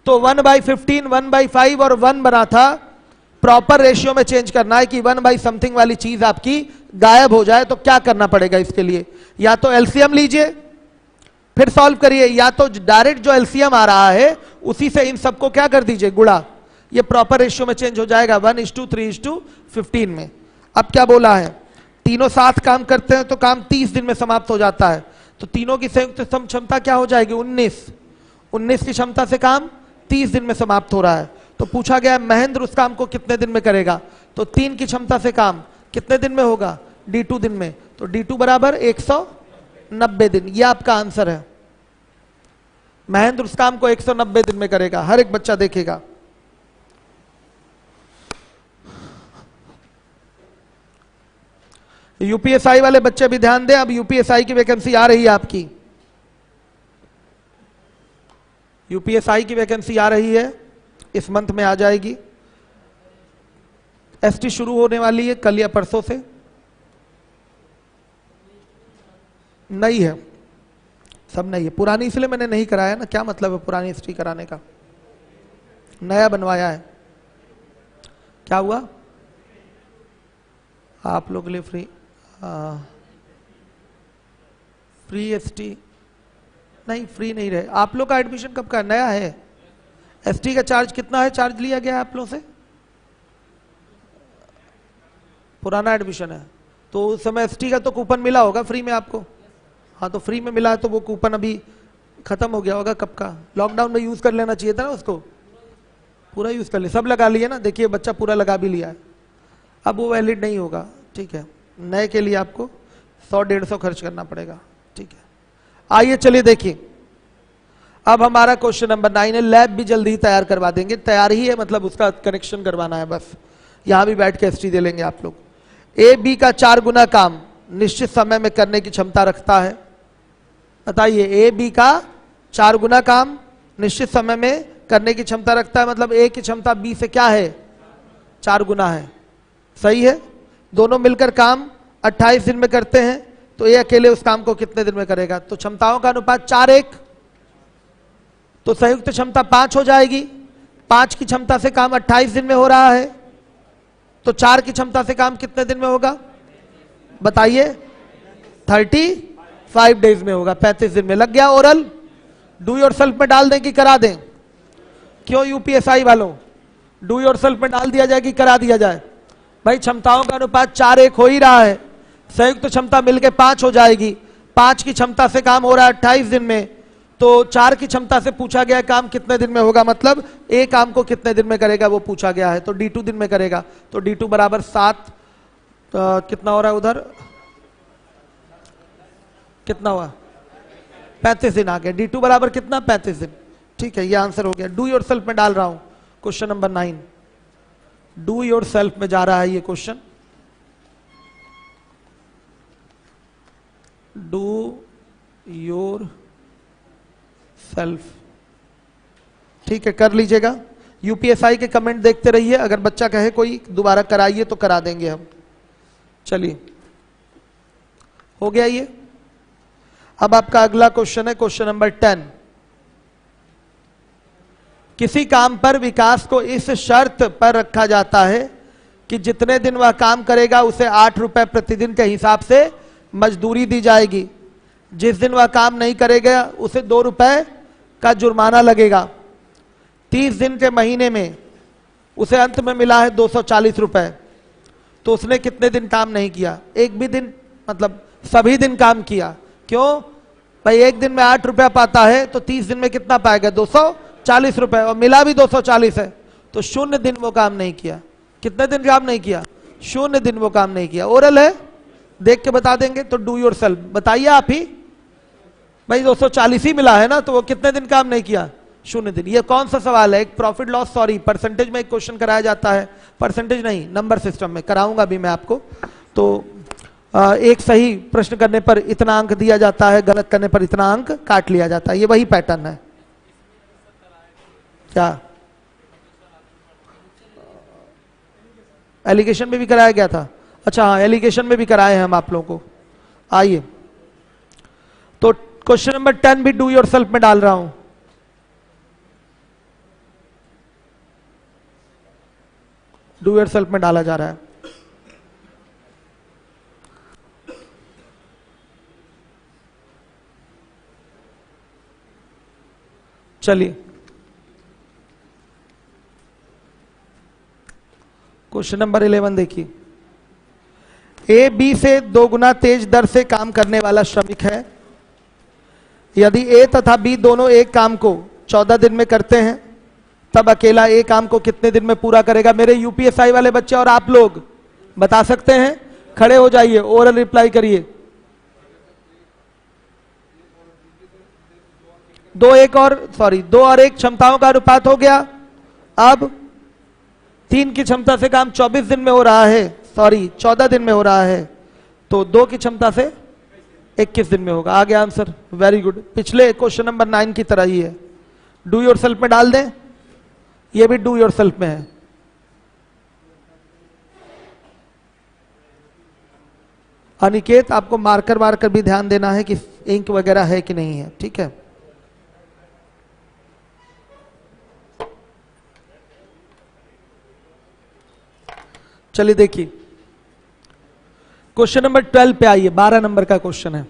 Speaker 1: तो 1/15, 1/5 और 1 बना था, प्रॉपर रेशियो में चेंज करना है कि 1/समथिंग वाली चीज आपकी गायब हो जाए। तो क्या करना पड़ेगा इसके लिए, या तो एलसीएम लीजिए फिर सॉल्व करिए, या तो डायरेक्ट जो एलसीएम आ रहा है उसी से इन सबको क्या कर दीजिए गुणा, ये प्रॉपर रेशियो में चेंज हो जाएगा 1:3:15 में। अब क्या बोला है, तीनों साथ काम करते हैं तो काम 30 दिन में समाप्त हो जाता है, तो तीनों की संयुक्त क्षमता क्या हो जाएगी 19, 19 की क्षमता से काम 30 दिन में समाप्त हो रहा है। तो पूछा गया महेंद्र उस काम को कितने दिन में करेगा, तो 3 की क्षमता से काम कितने दिन में होगा D2 दिन में, तो D2 बराबर 190 दिन। ये आपका आंसर है, महेंद्र उस काम को 190 दिन में करेगा। हर एक बच्चा देखेगा। यूपीएसआई वाले बच्चे भी ध्यान दें, अब यूपीएसआई की वैकेंसी आ रही है आपकी, यूपीएसआई की वैकेंसी आ रही है, इस मंथ में आ जाएगी। एसटी शुरू होने वाली है कल या परसों से, नई है, सब नई है, पुरानी इसलिए मैंने नहीं कराया ना, क्या मतलब है पुरानी एसटी कराने का, नया बनवाया है। क्या हुआ, आप लोग के लिए फ्री, फ्री एसटी नहीं, फ्री नहीं रहे। आप लोग का एडमिशन कब का नया है, एसटी का चार्ज कितना है, चार्ज लिया गया है आप लोगों से, पुराना एडमिशन है तो उस समय एसटी का तो कूपन मिला होगा फ्री में आपको, हाँ तो फ्री में मिला है तो वो कूपन अभी खत्म हो गया होगा कब का, लॉकडाउन में यूज कर लेना चाहिए था ना उसको, पूरा यूज कर लिया, सब लगा लिए ना, देखिए बच्चा पूरा लगा भी लिया है, अब वो वैलिड नहीं होगा, ठीक है, नए के लिए आपको 100-150 खर्च करना पड़ेगा, ठीक है। आइए चलिए देखिए, अब हमारा क्वेश्चन नंबर 9 है, लैब भी जल्दी ही तैयार करवा देंगे, तैयार ही है मतलब उसका कनेक्शन करवाना है बस, यहां भी बैठ के एसटी दे लेंगे आप लोग। ए बी का 4 गुना काम निश्चित समय में करने की क्षमता रखता है, बताइए ए बी का 4 गुना काम निश्चित समय में करने की क्षमता रखता है, मतलब ए की क्षमता बी से क्या है 4 गुना है, सही है। दोनों मिलकर काम 28 दिन में करते हैं, तो ए अकेले उस काम को कितने दिन में करेगा, तो क्षमताओं का अनुपात 4:1, तो संयुक्त क्षमता 5 हो जाएगी, 5 की क्षमता से काम 28 दिन में हो रहा है, तो 4 की क्षमता से काम कितने दिन में होगा बताइए, 35 डेज में होगा, 35 दिन में। लग गया ओरल, डू योरसेल्फ में डाल दें कि करा दें, क्यों यूपीएसआई वालों, डू योरसेल्फ में डाल दिया जाए कि करा दिया जाए, भाई क्षमताओं का अनुपात 4:1 हो ही रहा है, संयुक्त क्षमता मिलकर 5 हो जाएगी, 5 की क्षमता से काम हो रहा है 28 दिन में, तो 4 की क्षमता से पूछा गया काम कितने दिन में होगा, मतलब ए काम को कितने दिन में करेगा वो पूछा गया है, तो D2 दिन में करेगा, तो D2 बराबर 7, कितना हो रहा है उधर, कितना हुआ 35 दिन आ गया, D2 बराबर कितना 35 दिन, ठीक है, ये आंसर हो गया। डू योरसेल्फ में डाल रहा हूं क्वेश्चन नंबर 9, डू योरसेल्फ में जा रहा है ये क्वेश्चन, डू योर सेल्फ। ठीक है, कर लीजिएगा। यूपीएसआई के कमेंट देखते रहिए, अगर बच्चा कहे कोई दोबारा कराइए तो करा देंगे हम। चलिए, हो गया ये। अब आपका अगला क्वेश्चन है क्वेश्चन नंबर 10। किसी काम पर विकास को इस शर्त पर रखा जाता है कि जितने दिन वह काम करेगा उसे 8 रुपए प्रतिदिन के हिसाब से मजदूरी दी जाएगी। जिस दिन वह काम नहीं करेगा उसे 2 रुपए का जुर्माना लगेगा। 30 दिन के महीने में उसे अंत में मिला है 240 रुपए, तो उसने कितने दिन काम नहीं किया? एक भी दिन, मतलब सभी दिन काम किया। क्यों भाई? एक दिन में 8 रुपया पाता है तो 30 दिन में कितना पाएगा? 240 रुपए, और मिला भी 240 है, तो 0 दिन वो काम नहीं किया। कितने दिन काम नहीं किया? 0 दिन वो काम नहीं किया। ओरल है, देख के बता देंगे। तो डू योर सेल्फ बताइए आप ही। भाई 240 ही मिला है ना, तो वो कितने दिन काम नहीं किया? 0 दिन। ये कौन सा सवाल है? एक प्रॉफिट लॉस, सॉरी परसेंटेज में एक क्वेश्चन कराया जाता है, परसेंटेज नहीं नंबर सिस्टम में कराऊंगा भी मैं आपको। तो एक सही प्रश्न करने पर इतना अंक दिया जाता है, गलत करने पर इतना अंक काट लिया जाता है। ये वही पैटर्न है क्या? एलिगेशन में भी कराया गया था? अच्छा हाँ, एलिगेशन में भी कराए हैं हम आप लोगों को। आइए, तो क्वेश्चन नंबर 10 भी डू योर सेल्फ में डाल रहा हूं। डू योर सेल्फ में डाला जा रहा है। चलिए, क्वेश्चन नंबर 11 देखिए। ए बी से 2 गुना तेज दर से काम करने वाला श्रमिक है। यदि ए तथा बी दोनों एक काम को 14 दिन में करते हैं, तब अकेला ए काम को कितने दिन में पूरा करेगा? मेरे यूपीएसआई वाले बच्चे और आप लोग बता सकते हैं? खड़े हो जाइए, ओरल रिप्लाई करिए। 2 और 1 क्षमताओं का अनुपात हो गया। अब 3 की क्षमता से काम 24 दिन में हो रहा है, 14 दिन में हो रहा है, तो 2 की क्षमता से 21 दिन में होगा। आ गया आंसर, वेरी गुड। पिछले क्वेश्चन नंबर 9 की तरह ही है। डू योर सेल्फ में डाल दें, ये भी डू योर सेल्फ में है। अनिकेत, आपको मार्कर वार्कर भी ध्यान देना है कि इंक वगैरह है कि नहीं है, ठीक है? चलिए देखिए, क्वेश्चन नंबर 12 पे आइए। 12 नंबर का क्वेश्चन है।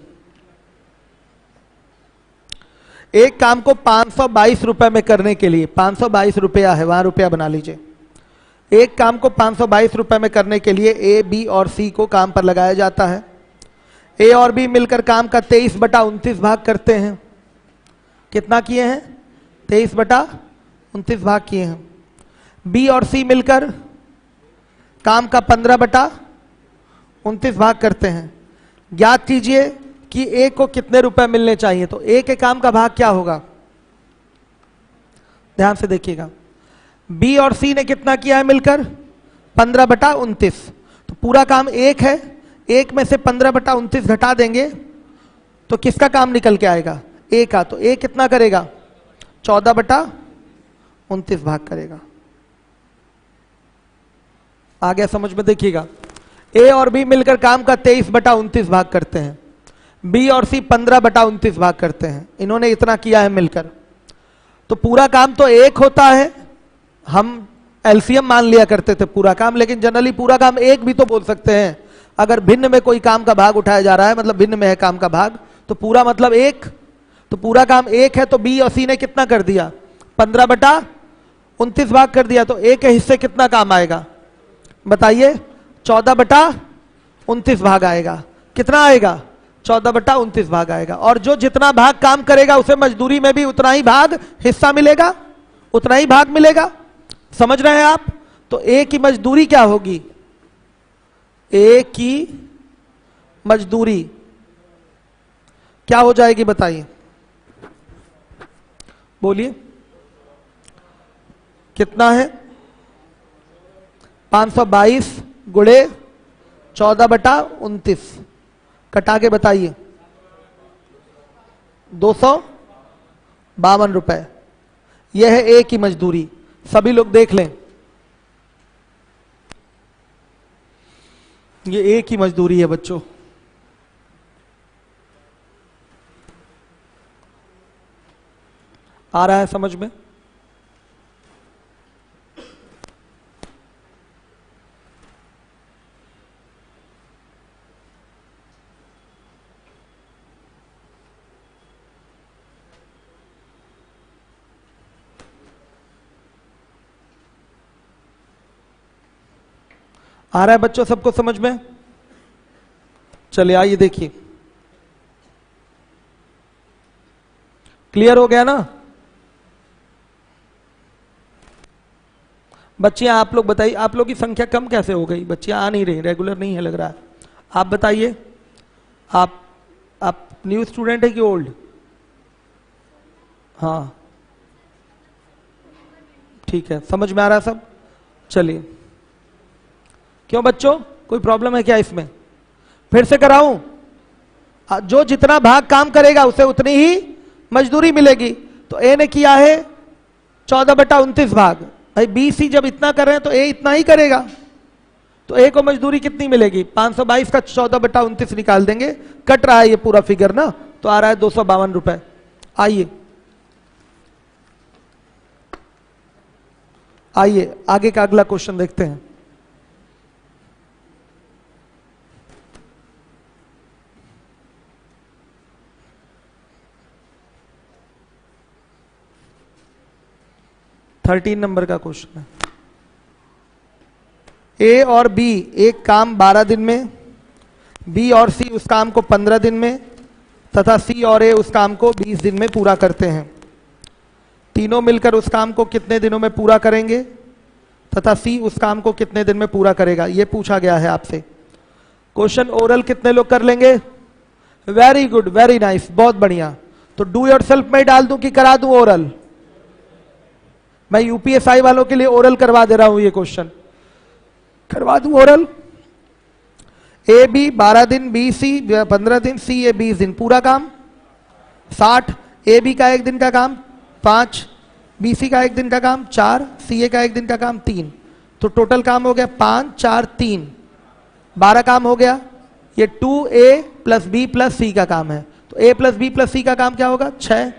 Speaker 1: एक काम को 522 रुपए में करने के लिए, 522 रुपया है, वहां रुपया बना लीजिए। एक काम को 522 रुपए में करने के लिए ए, बी और सी को काम पर लगाया जाता है। ए और बी मिलकर काम का 23/29 भाग करते हैं। कितना किए हैं? 23/29 भाग किए हैं। बी और सी मिलकर काम का 15/29 भाग करते हैं। ज्ञात कीजिए कि ए को कितने रुपए मिलने चाहिए। तो ए के काम का भाग क्या होगा? ध्यान से देखिएगा। बी और सी ने कितना किया है मिलकर? 15/29। तो पूरा काम 1 है, 1 में से 15/29 घटा देंगे तो किसका काम निकल के आएगा? ए का। तो ए कितना करेगा? 14/29 भाग करेगा। आ गया समझ में? देखिएगा, ए और बी मिलकर काम का 23/29 भाग करते हैं। बी और सी 15/29 भाग करते हैं। इन्होंने इतना किया है मिलकर। तो पूरा काम तो 1 होता है, हम एलसीएम मान लिया करते थे पूरा काम, लेकिन जनरली पूरा काम 1 भी तो बोल सकते हैं। अगर भिन्न में कोई काम का भाग उठाया जा रहा है, मतलब भिन्न में है काम का भाग, तो पूरा मतलब 1। तो पूरा काम 1 है, तो बी और सी ने कितना कर दिया? 15/29 भाग कर दिया। तो ए के हिस्से कितना काम आएगा बताइए? 14/29 भाग आएगा। कितना आएगा? 14/29 भाग आएगा। और जो जितना भाग काम करेगा उसे मजदूरी में भी उतना ही भाग हिस्सा मिलेगा, उतना ही भाग मिलेगा। समझ रहे हैं आप? तो ए की मजदूरी क्या होगी? ए की मजदूरी क्या हो जाएगी बताइए? बोलिए, कितना है? 522 गुणे 14/29 कटा के बताइए। 200 ₹52। यह है ए की मजदूरी, सभी लोग देख लें, ये ए की मजदूरी है बच्चों। आ रहा है समझ में? आ रहा है बच्चों सबको समझ में? चलिए आइए देखिए, क्लियर हो गया ना? बच्चियां आप लोग बताइए, आप लोग की संख्या कम कैसे हो गई? बच्चियां आ नहीं रही, रेगुलर नहीं है लग रहा है। आप बताइए, आप न्यू स्टूडेंट है कि ओल्ड? हाँ ठीक है, समझ में आ रहा है सब? चलिए, क्यों बच्चों कोई प्रॉब्लम है क्या इसमें? फिर से कराऊं? जो जितना भाग काम करेगा उसे उतनी ही मजदूरी मिलेगी। तो ए ने किया है 14/29 भाग, भाई बी सी जब इतना कर रहे हैं तो ए इतना ही करेगा, तो ए को मजदूरी कितनी मिलेगी? 522 का 14/29 निकाल देंगे, कट रहा है ये पूरा फिगर ना, तो आ रहा है ₹252। आइए आइए आगे का अगला क्वेश्चन देखते हैं। थर्टीन नंबर का क्वेश्चन है। ए और बी एक काम 12 दिन में, बी और सी उस काम को 15 दिन में, तथा सी और ए उस काम को 20 दिन में पूरा करते हैं। तीनों मिलकर उस काम को कितने दिनों में पूरा करेंगे तथा सी उस काम को कितने दिन में पूरा करेगा, यह पूछा गया है आपसे। क्वेश्चन ओरल कितने लोग कर लेंगे? वेरी गुड, वेरी नाइस, बहुत बढ़िया। तो डू योरसेल्फ में डाल दूं कि करा दूं ओरल? मैं यूपीएसआई वालों के लिए ओरल करवा दे रहा हूं, ये क्वेश्चन करवा दूं ओरल। ए बी 12 दिन, बी सी 15 दिन, सी ए 20 दिन, पूरा काम 60। ए बी का 1 दिन का काम 5, बी सी का 1 दिन का काम 4, सी ए का 1 दिन का काम 3, तो टोटल काम हो गया 5 4 3, 12 काम हो गया। ये 2A प्लस बी प्लस सी का काम है, तो ए प्लस बी प्लस सी का काम क्या होगा? 6।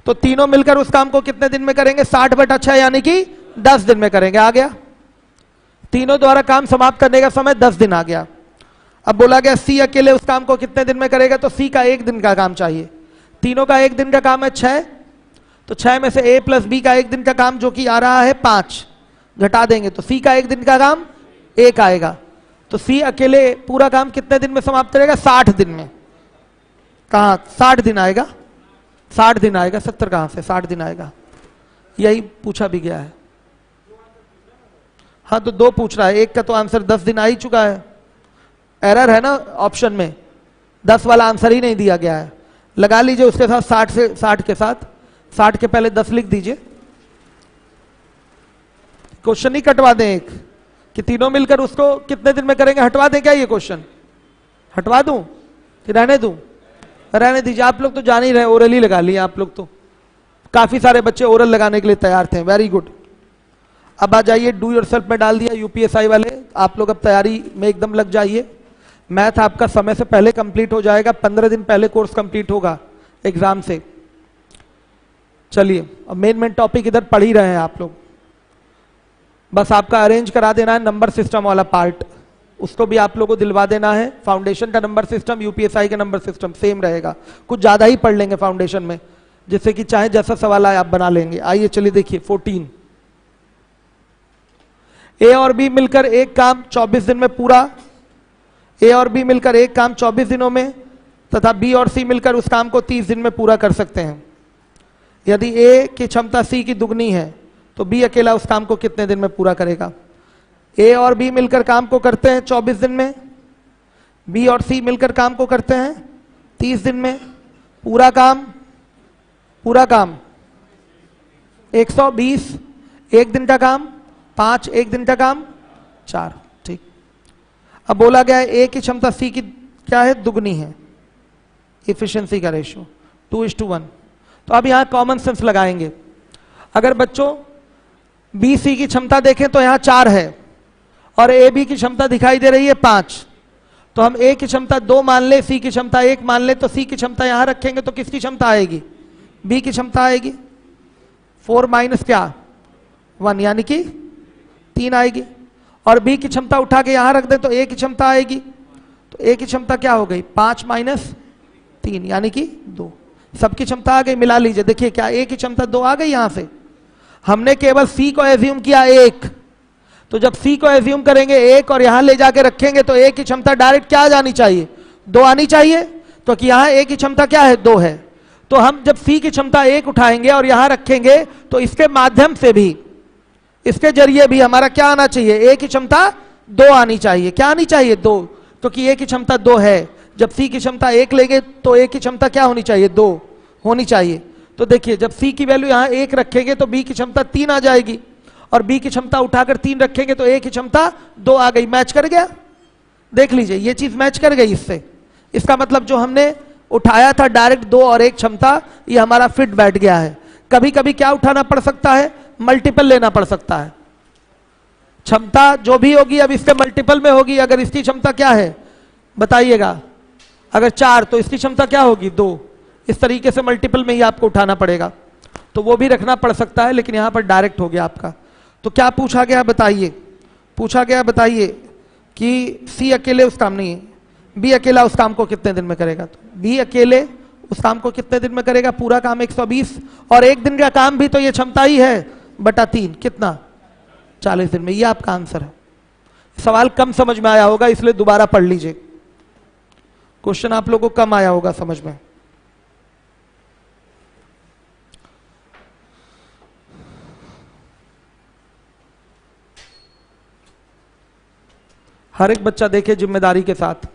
Speaker 1: तो तीनों मिलकर उस काम को कितने दिन में करेंगे? 60/6 यानी कि 10 दिन में करेंगे। आ गया? तीनों द्वारा काम समाप्त करने का समय 10 दिन आ गया। अब बोला गया सी अकेले उस काम को कितने दिन में करेगा, तो सी का 1 दिन का काम चाहिए। तीनों का 1 दिन का काम है 6, तो 6 में से ए प्लस बी का 1 दिन का काम जो कि आ रहा है 5 घटा देंगे, तो सी का 1 दिन का काम 1 आएगा। तो सी अकेले पूरा काम कितने दिन में समाप्त करेगा? 60 दिन में। कहां 60 दिन आएगा? 60 दिन आएगा, 70 कहां से 60 दिन आएगा? यही पूछा भी गया है। हाँ तो 2 पूछ रहा है, एक का तो आंसर 10 दिन आ ही चुका है। एरर है ना ऑप्शन में, 10 वाला आंसर ही नहीं दिया गया है। लगा लीजिए उसके साथ 60 से 60 के साथ, 60 के पहले 10 लिख दीजिए। क्वेश्चन ही कटवा दें एक कि तीनों मिलकर उसको कितने दिन में करेंगे, हटवा दें क्या ये क्वेश्चन? हटवा दूं कि रहने दूं? रहने दीजिए, आप लोग तो जान ही रहे, ओरल ही लगा लिए आप लोग, तो काफी सारे बच्चे ओरल लगाने के लिए तैयार थे। Very good. अब आ जाइए, डू योरसेल्फ में डाल दिया यूपीएसआई वाले, आप लोग अब तैयारी में एकदम लग जाइए। मैथ आपका समय से पहले कंप्लीट हो जाएगा, 15 दिन पहले कोर्स कंप्लीट होगा एग्जाम से। चलिए अब मेन टॉपिक इधर पढ़ ही रहे हैं आप लोग, बस आपका अरेंज करा देना है नंबर सिस्टम वाला पार्ट, उसको भी आप लोगों को दिलवा देना है। फाउंडेशन का नंबर सिस्टम, यूपीएसआई का नंबर सिस्टम सेम रहेगा, कुछ ज्यादा ही पढ़ लेंगे फाउंडेशन में, जिससे कि चाहे जैसा सवाल आए आप बना लेंगे। आइए चलिए देखिए 14। ए और बी मिलकर एक काम 24 दिन में पूरा, ए और बी मिलकर एक काम 24 दिनों में तथा बी और सी मिलकर उस काम को 30 दिन में पूरा कर सकते हैं। यदि ए की क्षमता सी की दुगनी है तो बी अकेला उस काम को कितने दिन में पूरा करेगा? ए और बी मिलकर काम को करते हैं 24 दिन में, बी और सी मिलकर काम को करते हैं 30 दिन में। पूरा काम 120, 1 दिन का काम 5, 1 दिन का काम 4। ठीक। अब बोला गया है ए की क्षमता सी की क्या है? दुगनी है, इफिशिएंसी का रेशियो 2:1। तो अब यहां कॉमन सेंस लगाएंगे। अगर बच्चों बी सी की क्षमता देखें तो यहां 4 है और ए बी की क्षमता दिखाई दे रही है 5, तो हम ए की क्षमता 2 मान ले, सी की क्षमता 1 मान ले, तो सी की क्षमता यहां रखेंगे तो किसकी क्षमता आएगी? बी की क्षमता आएगी। 4 माइनस क्या 1 यानी कि 3 आएगी। और बी की क्षमता उठा के यहां रख दे तो ए की क्षमता आएगी, तो ए की क्षमता क्या हो गई? 5 माइनस 3 यानी कि 2। सबकी क्षमता आ गई, मिला लीजिए। देखिए क्या ए की क्षमता 2 आ गई यहां से। हमने केवल सी को एज्यूम किया 1, तो जब सी को एज्यूम करेंगे 1 और यहां ले जाके रखेंगे तो ए की क्षमता डायरेक्ट क्या आ जानी चाहिए? 2 आनी चाहिए, तो कि यहां ए की क्षमता क्या है? 2 है। तो हम जब सी की क्षमता 1 उठाएंगे और यहां रखेंगे तो इसके माध्यम से भी, इसके जरिए भी हमारा क्या आना चाहिए? ए की क्षमता 2 आनी चाहिए। क्या आनी चाहिए? 2, क्योंकि ए की क्षमता 2 है। जब सी की क्षमता 1 लेंगे तो ए की क्षमता क्या होनी चाहिए? 2 होनी चाहिए। तो देखिए जब सी की वैल्यू यहां 1 रखेंगे तो बी की क्षमता 3 आ जाएगी, और बी की क्षमता उठाकर 3 रखेंगे तो ए की क्षमता 2 आ गई। मैच कर गया? देख लीजिए ये चीज मैच कर गई इससे। इसका मतलब जो हमने उठाया था डायरेक्ट 2 और 1 क्षमता, ये हमारा फिट बैठ गया है। कभी कभी क्या उठाना पड़ सकता है? मल्टीपल लेना पड़ सकता है। क्षमता जो भी होगी अब इसके मल्टीपल में होगी। अगर इसकी क्षमता क्या है बताइएगा? अगर 4 तो इसकी क्षमता क्या होगी? 2। इस तरीके से मल्टीपल में ही आपको उठाना पड़ेगा, तो वो भी रखना पड़ सकता है, लेकिन यहां पर डायरेक्ट हो गया आपका। तो क्या पूछा गया बताइए? पूछा गया बताइए कि सी अकेले उस काम नहीं, बी अकेला उस काम को कितने दिन में करेगा? तो बी अकेले उस काम को कितने दिन में करेगा? पूरा काम 120, और एक दिन का काम भी तो ये क्षमता ही है बटा 3, कितना? 40 दिन में। ये आपका आंसर है। सवाल कम समझ में आया होगा इसलिए दोबारा पढ़ लीजिए। क्वेश्चन आप लोगों को कम आया होगा समझ में। हर एक बच्चा देखे जिम्मेदारी के साथ।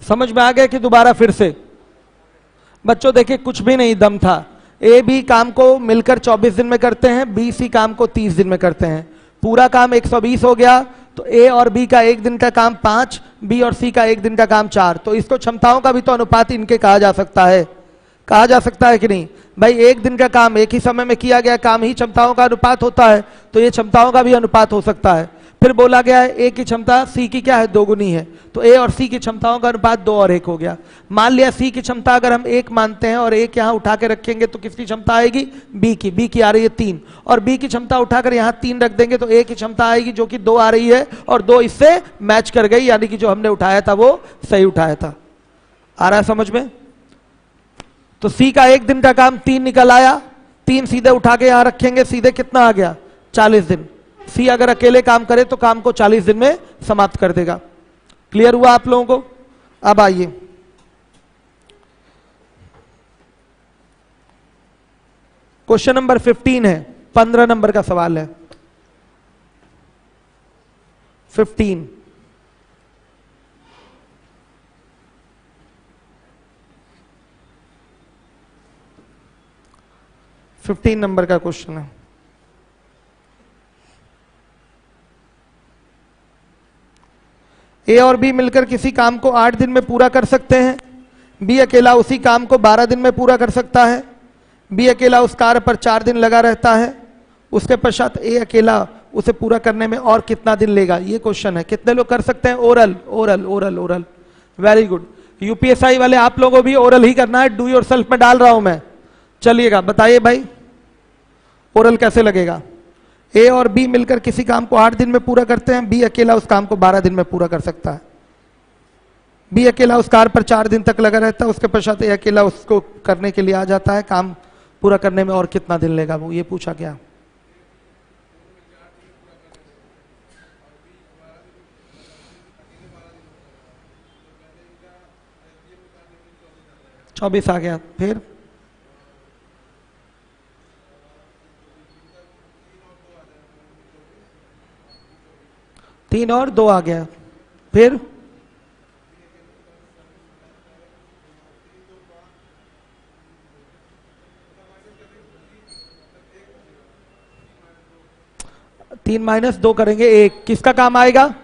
Speaker 1: समझ में आ गया कि दोबारा फिर से? बच्चों देखिए कुछ भी नहीं दम था। ए बी काम को मिलकर 24 दिन में करते हैं, बी सी काम को 30 दिन में करते हैं। पूरा काम 120 हो गया, तो ए और बी का 1 दिन का काम 5, बी और सी का 1 दिन का काम 4। तो इसको क्षमताओं का भी तो अनुपात इनके कहा जा सकता है। कहा जा सकता है कि नहीं भाई? 1 दिन का काम, एक ही समय में किया गया काम ही क्षमताओं का अनुपात होता है, तो ये क्षमताओं का भी अनुपात हो सकता है। फिर बोला गया है ए की क्षमता सी की क्या है? 2 गुनी है, तो ए और सी की क्षमताओं का अनुपात 2 और 1 हो गया। मान लिया सी की क्षमता अगर हम 1 मानते हैं और 1 यहां उठा के रखेंगे तो किसकी क्षमता आएगी? बी की। बी की आ रही है 3, और बी की क्षमता उठाकर यहां 3 रख देंगे तो ए की क्षमता आएगी जो कि 2 आ रही है, और 2 इससे मैच कर गई, यानी कि जो हमने उठाया था वो सही उठाया था। आ रहा है समझ में? तो सी का 1 दिन का काम 3 निकल आया, 3 सीधे उठा के यहां रखेंगे, सीधे कितना आ गया? 40 दिन। सी अगर अकेले काम करे तो काम को 40 दिन में समाप्त कर देगा। क्लियर हुआ आप लोगों को? अब आइए क्वेश्चन नंबर 15 है, 15 नंबर का सवाल है। 15 नंबर का क्वेश्चन है। ए और बी मिलकर किसी काम को 8 दिन में पूरा कर सकते हैं। बी अकेला उसी काम को 12 दिन में पूरा कर सकता है। बी अकेला उस कार्य पर 4 दिन लगा रहता है। उसके पश्चात ए अकेला उसे पूरा करने में और कितना दिन लेगा? ये क्वेश्चन है। कितने लोग कर सकते हैं? Oral oral oral oral. Very good. UPSI वाले आप लोगों को भी ओरल ही करना है। डू योर सेल्फ में डाल रहा हूं मैं। चलिएगा बताइए भाई ओरल कैसे लगेगा? ए और बी मिलकर किसी काम को 8 दिन में पूरा करते हैं, बी अकेला उस काम को 12 दिन में पूरा कर सकता है। बी अकेला उस कार पर 4 दिन तक लगा रहता है, उसके पश्चात ए अकेला उसको करने के लिए आ जाता है। काम पूरा करने में और कितना दिन लेगा वो, ये पूछा गया। चौबीस आ गया। फिर 3 और 2 आ गया। फिर 3 माइनस 2 करेंगे 1, किसका काम आएगा?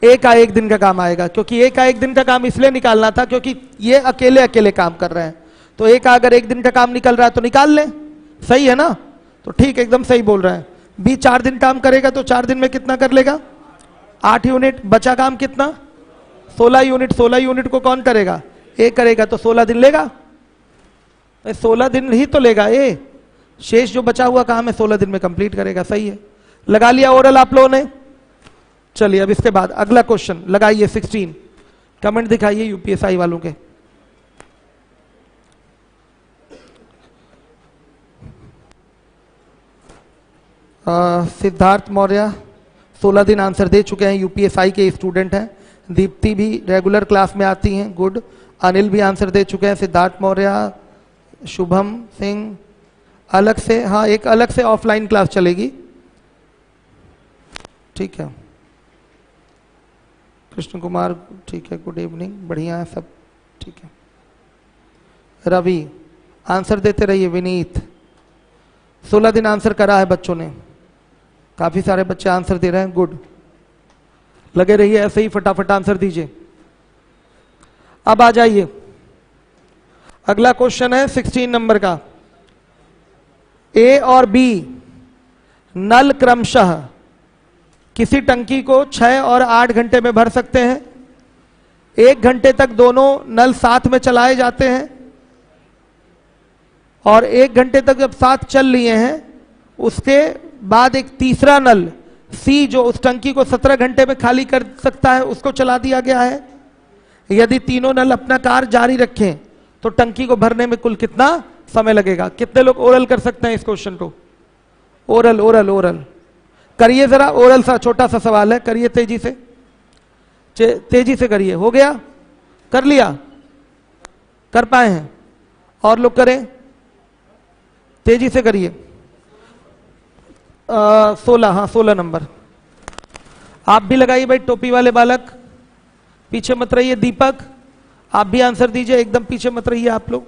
Speaker 1: ए का 1 दिन का काम आएगा, क्योंकि ए का 1 दिन का काम इसलिए निकालना था क्योंकि ये अकेले अकेले काम कर रहे हैं, तो ए का अगर 1 दिन का काम निकल रहा है तो निकाल लें। सही है ना? तो ठीक, एकदम सही बोल रहे हैं। बी 4 दिन काम करेगा तो 4 दिन में कितना कर लेगा? 8 यूनिट। बचा काम कितना? 16 यूनिट। 16 यूनिट को कौन करेगा? ए करेगा, तो 16 दिन लेगा। 16 दिन ही तो लेगा ए, शेष जो बचा हुआ काम है 16 दिन में कंप्लीट करेगा। सही है, लगा लिया ओरल आप लोगों ने। चलिए अब इसके बाद अगला क्वेश्चन लगाइए 16, कमेंट दिखाइए यूपीएसआई वालों के। सिद्धार्थ मौर्य 16 दिन आंसर दे चुके हैं, यूपीएसआई के स्टूडेंट हैं। दीप्ति भी रेगुलर क्लास में आती हैं, गुड। अनिल भी आंसर दे चुके हैं। सिद्धार्थ मौर्य, शुभम सिंह अलग से, हाँ एक अलग से ऑफलाइन क्लास चलेगी, ठीक है। कृष्ण कुमार ठीक है, गुड इवनिंग, बढ़िया है सब, ठीक है। रवि आंसर देते रहिए। विनीत 16 दिन आंसर करा है बच्चों ने, काफी सारे बच्चे आंसर दे रहे हैं, गुड। लगे रहिए ऐसे ही, फटाफट आंसर दीजिए। अब आ जाइए, अगला क्वेश्चन है 16 नंबर का। ए और बी नल क्रमशः किसी टंकी को 6 और 8 घंटे में भर सकते हैं। 1 घंटे तक दोनों नल साथ में चलाए जाते हैं और 1 घंटे तक जब साथ चल लिए हैं उसके बाद एक तीसरा नल सी जो उस टंकी को 17 घंटे में खाली कर सकता है उसको चला दिया गया है। यदि तीनों नल अपना कार्य जारी रखें तो टंकी को भरने में कुल कितना समय लगेगा? कितने लोग ओरल कर सकते हैं इस क्वेश्चन को? ओरल ओरल ओरल करिए जरा, ओरल सा छोटा सा सवाल है, करिए तेजी से, तेजी से करिए। हो गया? कर लिया? कर पाए हैं? और लोग करें, तेजी से करिए। 16, हाँ 16 नंबर। आप भी लगाइए भाई, टोपी वाले बालक, पीछे मत रहिए। दीपक आप भी आंसर दीजिए, एकदम पीछे मत रहिए आप लोग।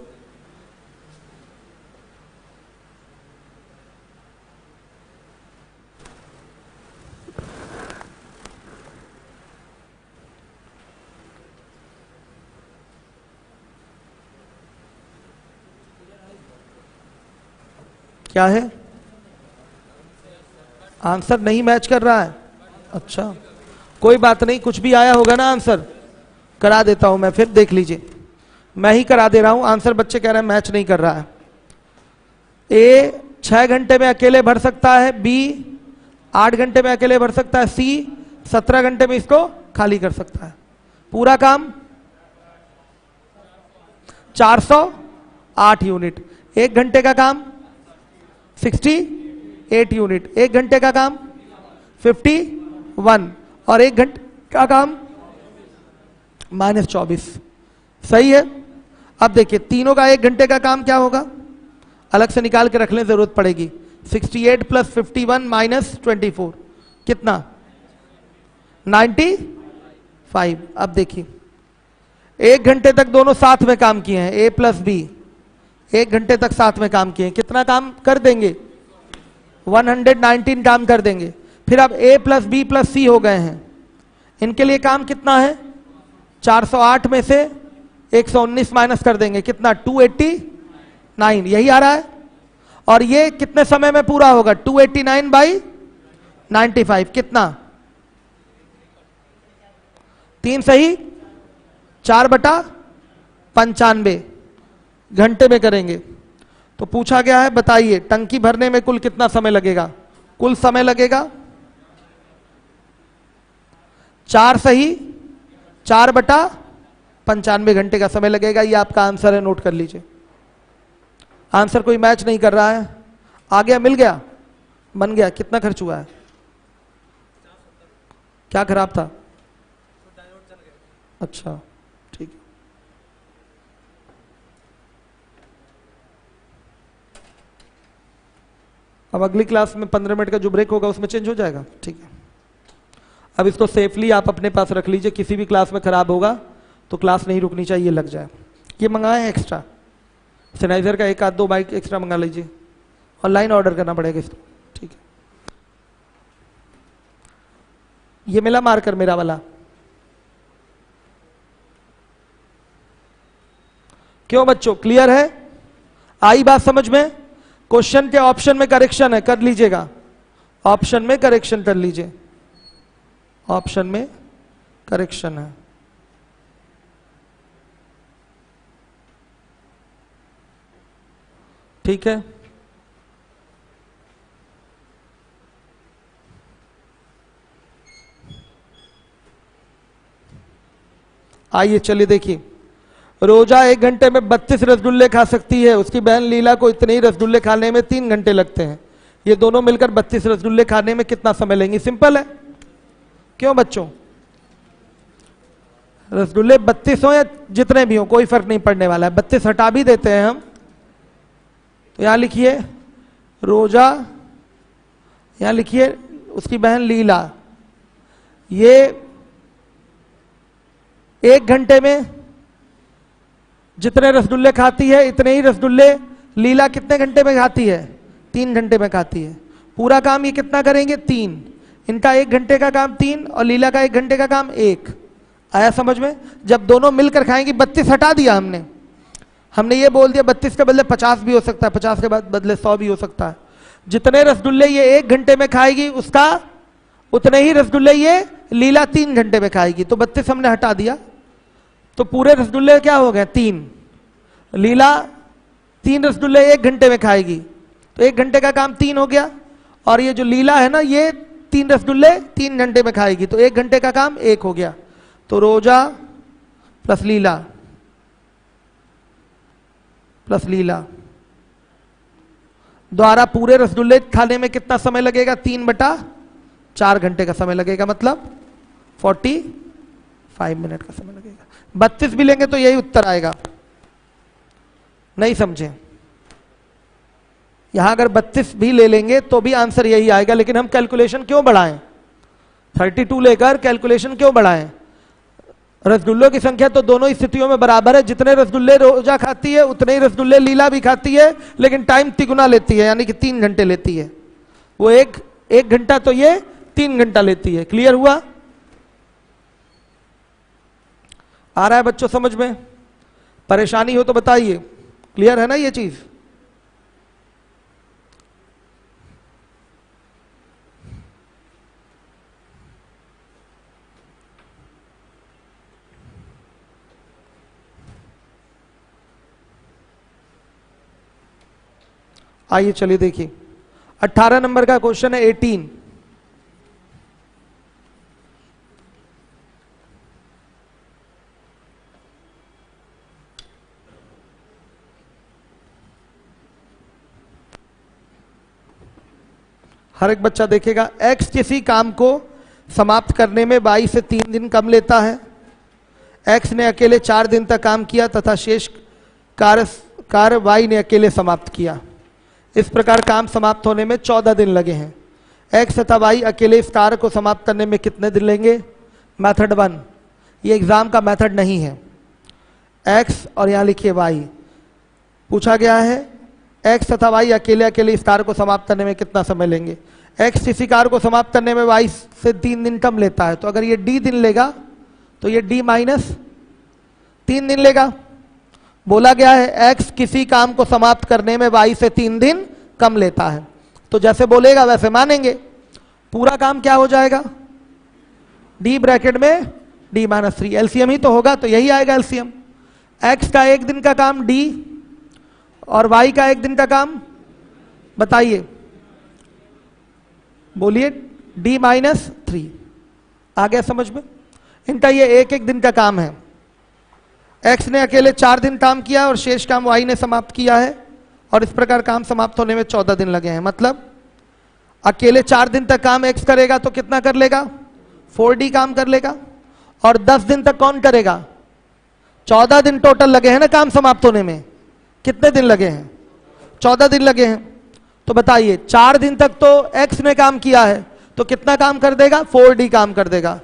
Speaker 1: क्या है? आंसर नहीं मैच कर रहा है? अच्छा कोई बात नहीं, कुछ भी आया होगा ना आंसर, करा देता हूं मैं, फिर देख लीजिए, मैं ही करा दे रहा हूं। आंसर बच्चे कह रहे हैं मैच नहीं कर रहा है। ए 6 घंटे में अकेले भर सकता है, बी 8 घंटे में अकेले भर सकता है, सी 17 घंटे में इसको खाली कर सकता है। पूरा काम 408 यूनिट। 1 घंटे का काम 68 यूनिट। 1 घंटे का काम 51 और 1 घंटे का काम -24। सही है। अब देखिए तीनों का 1 घंटे का काम क्या होगा, अलग से निकाल के रख लें, जरूरत पड़ेगी। 68 + 51 - 24 कितना? 95। अब देखिए 1 घंटे तक दोनों साथ में काम किए हैं, ए प्लस बी 1 घंटे तक साथ में काम किए हैं, कितना काम कर देंगे? 119 काम कर देंगे। फिर अब ए प्लस बी प्लस सी हो गए हैं, इनके लिए काम कितना है? 408 में से 119 माइनस कर देंगे, कितना? 289, यही आ रहा है। और ये कितने समय में पूरा होगा? 289/95 कितना? 3 सही, 4/95 घंटे में करेंगे। तो पूछा गया है बताइए टंकी भरने में कुल कितना समय लगेगा? कुल समय लगेगा 4 सही 4/95 घंटे का समय लगेगा। ये आपका आंसर है, नोट कर लीजिए। आंसर कोई मैच नहीं कर रहा है, आ गया, मिल गया, बन गया। कितना खर्च हुआ है? क्या खराब था? अच्छा ठीक है। अब अगली क्लास में 15 मिनट का जो ब्रेक होगा उसमें चेंज हो जाएगा, ठीक है। अब इसको सेफली आप अपने पास रख लीजिए, किसी भी क्लास में खराब होगा तो क्लास नहीं रुकनी चाहिए, लग जाए। ये मंगाए एक्स्ट्रा सैनिटाइजर का 1 आध 2 बाइक एक्स्ट्रा मंगा लीजिए, ऑनलाइन ऑर्डर करना पड़ेगा इसको, ठीक है। ये मिला मार्कर मेरा वाला? क्यों बच्चों, क्लियर है? आई बात समझ में? क्वेश्चन के ऑप्शन में करेक्शन है, कर लीजिएगा, ऑप्शन में करेक्शन कर लीजिए, ऑप्शन में करेक्शन है। ठीक है, आइए चलिए देखिए। रोजा 1 घंटे में 32 रसगुल्ले खा सकती है, उसकी बहन लीला को इतने ही रसगुल्ले खाने में 3 घंटे लगते हैं। ये दोनों मिलकर 32 रसगुल्ले खाने में कितना समय लेंगे? सिंपल है। क्यों बच्चों, रसगुल्ले 32 हो या जितने भी हो कोई फर्क नहीं पड़ने वाला है, 32 हटा भी देते हैं हम। तो यहां लिखिए रोजा, यहां लिखिए उसकी बहन लीला, ये 1 घंटे में जितने रसगुल्ले खाती है इतने ही रसगुल्ले लीला कितने घंटे में खाती है? 3 घंटे में खाती है। पूरा काम ये कितना करेंगे? 3। इनका 1 घंटे का काम 3 और लीला का 1 घंटे का काम 1। आया समझ में? जब दोनों मिलकर खाएंगी, 32 हटा दिया हमने ये बोल दिया 32 के बदले 50 भी हो सकता है, 50 के बदले 100 भी हो सकता है। जितने रसगुल्ले ये 1 घंटे में खाएगी उसका उतने ही रसगुल्ले ये लीला 3 घंटे में खाएगी। तो 32 हमने हटा दिया, तो पूरे रसगुल्ले क्या हो गए? 3। लीला 3 रसगुल्ले 1 घंटे में खाएगी, तो 1 घंटे का काम 3 हो गया। और ये जो लीला है ना, ये 3 रसगुल्ले 3 घंटे में खाएगी, तो 1 घंटे का काम 1 हो गया। तो रोजा प्लस लीला द्वारा पूरे रसगुल्ले खाने में कितना समय लगेगा? 3/4 घंटे का समय लगेगा, मतलब 45 मिनट का समय लगेगा। 32 भी लेंगे तो यही उत्तर आएगा। नहीं समझे? यहां अगर 32 भी ले लेंगे तो भी आंसर यही आएगा, लेकिन हम कैलकुलेशन क्यों बढ़ाएं? 32 लेकर कैलकुलेशन क्यों बढ़ाएं? रसगुल्लों की संख्या तो दोनों स्थितियों में बराबर है। जितने रसगुल्ले रोजा खाती है उतने ही रसगुल्ले लीला भी खाती है, लेकिन टाइम तिगुना लेती है, यानी कि 3 घंटे लेती है। वो एक घंटा तो ये 3 घंटा लेती है। क्लियर हुआ? आ रहा है बच्चों समझ में? परेशानी हो तो बताइए। क्लियर है ना ये चीज? आइए चलिए देखिए 18 नंबर का क्वेश्चन है 18। हर एक बच्चा देखेगा। एक्स किसी काम को समाप्त करने में y से 3 दिन कम लेता है। एक्स ने अकेले 4 दिन तक काम किया तथा शेष कार्य y ने अकेले समाप्त किया। इस प्रकार काम समाप्त होने में 14 दिन लगे हैं। एक्स तथा y अकेले इस कार्य को समाप्त करने में कितने दिन लेंगे? मेथड 1, ये एग्जाम का मेथड नहीं है। एक्स और यहां लिखिए y, पूछा गया है एक्स तथा y अकेले इस कार्य को समाप्त करने में कितना समय लेंगे। एक्स इसी कार्य को समाप्त करने में y से 3 दिन कम लेता है, तो अगर ये d दिन लेगा तो ये d माइनस 3 दिन लेगा। बोला गया है एक्स किसी काम को समाप्त करने में y से 3 दिन कम लेता है, तो जैसे बोलेगा वैसे मानेंगे। पूरा काम क्या हो जाएगा? d ब्रैकेट में d माइनस 3, एलसीएम ही तो होगा, तो यही आएगा एलसीएम। एक्स का 1 दिन का काम d और y का 1 दिन का काम, बताइए बोलिए d माइनस 3। आ गया समझ में? इनका ये एक एक दिन का काम है। x ने अकेले 4 दिन काम किया और शेष काम y ने समाप्त किया है, और इस प्रकार काम समाप्त होने में 14 दिन लगे हैं। मतलब अकेले 4 दिन तक काम x करेगा तो कितना कर लेगा? 4d काम कर लेगा। और 10 दिन तक कौन करेगा? 14 दिन टोटल लगे हैं ना काम समाप्त होने में। कितने दिन लगे हैं? 14 दिन लगे हैं। तो बताइए 4 दिन तक तो x ने काम किया है, तो कितना काम कर देगा? 4d काम कर देगा।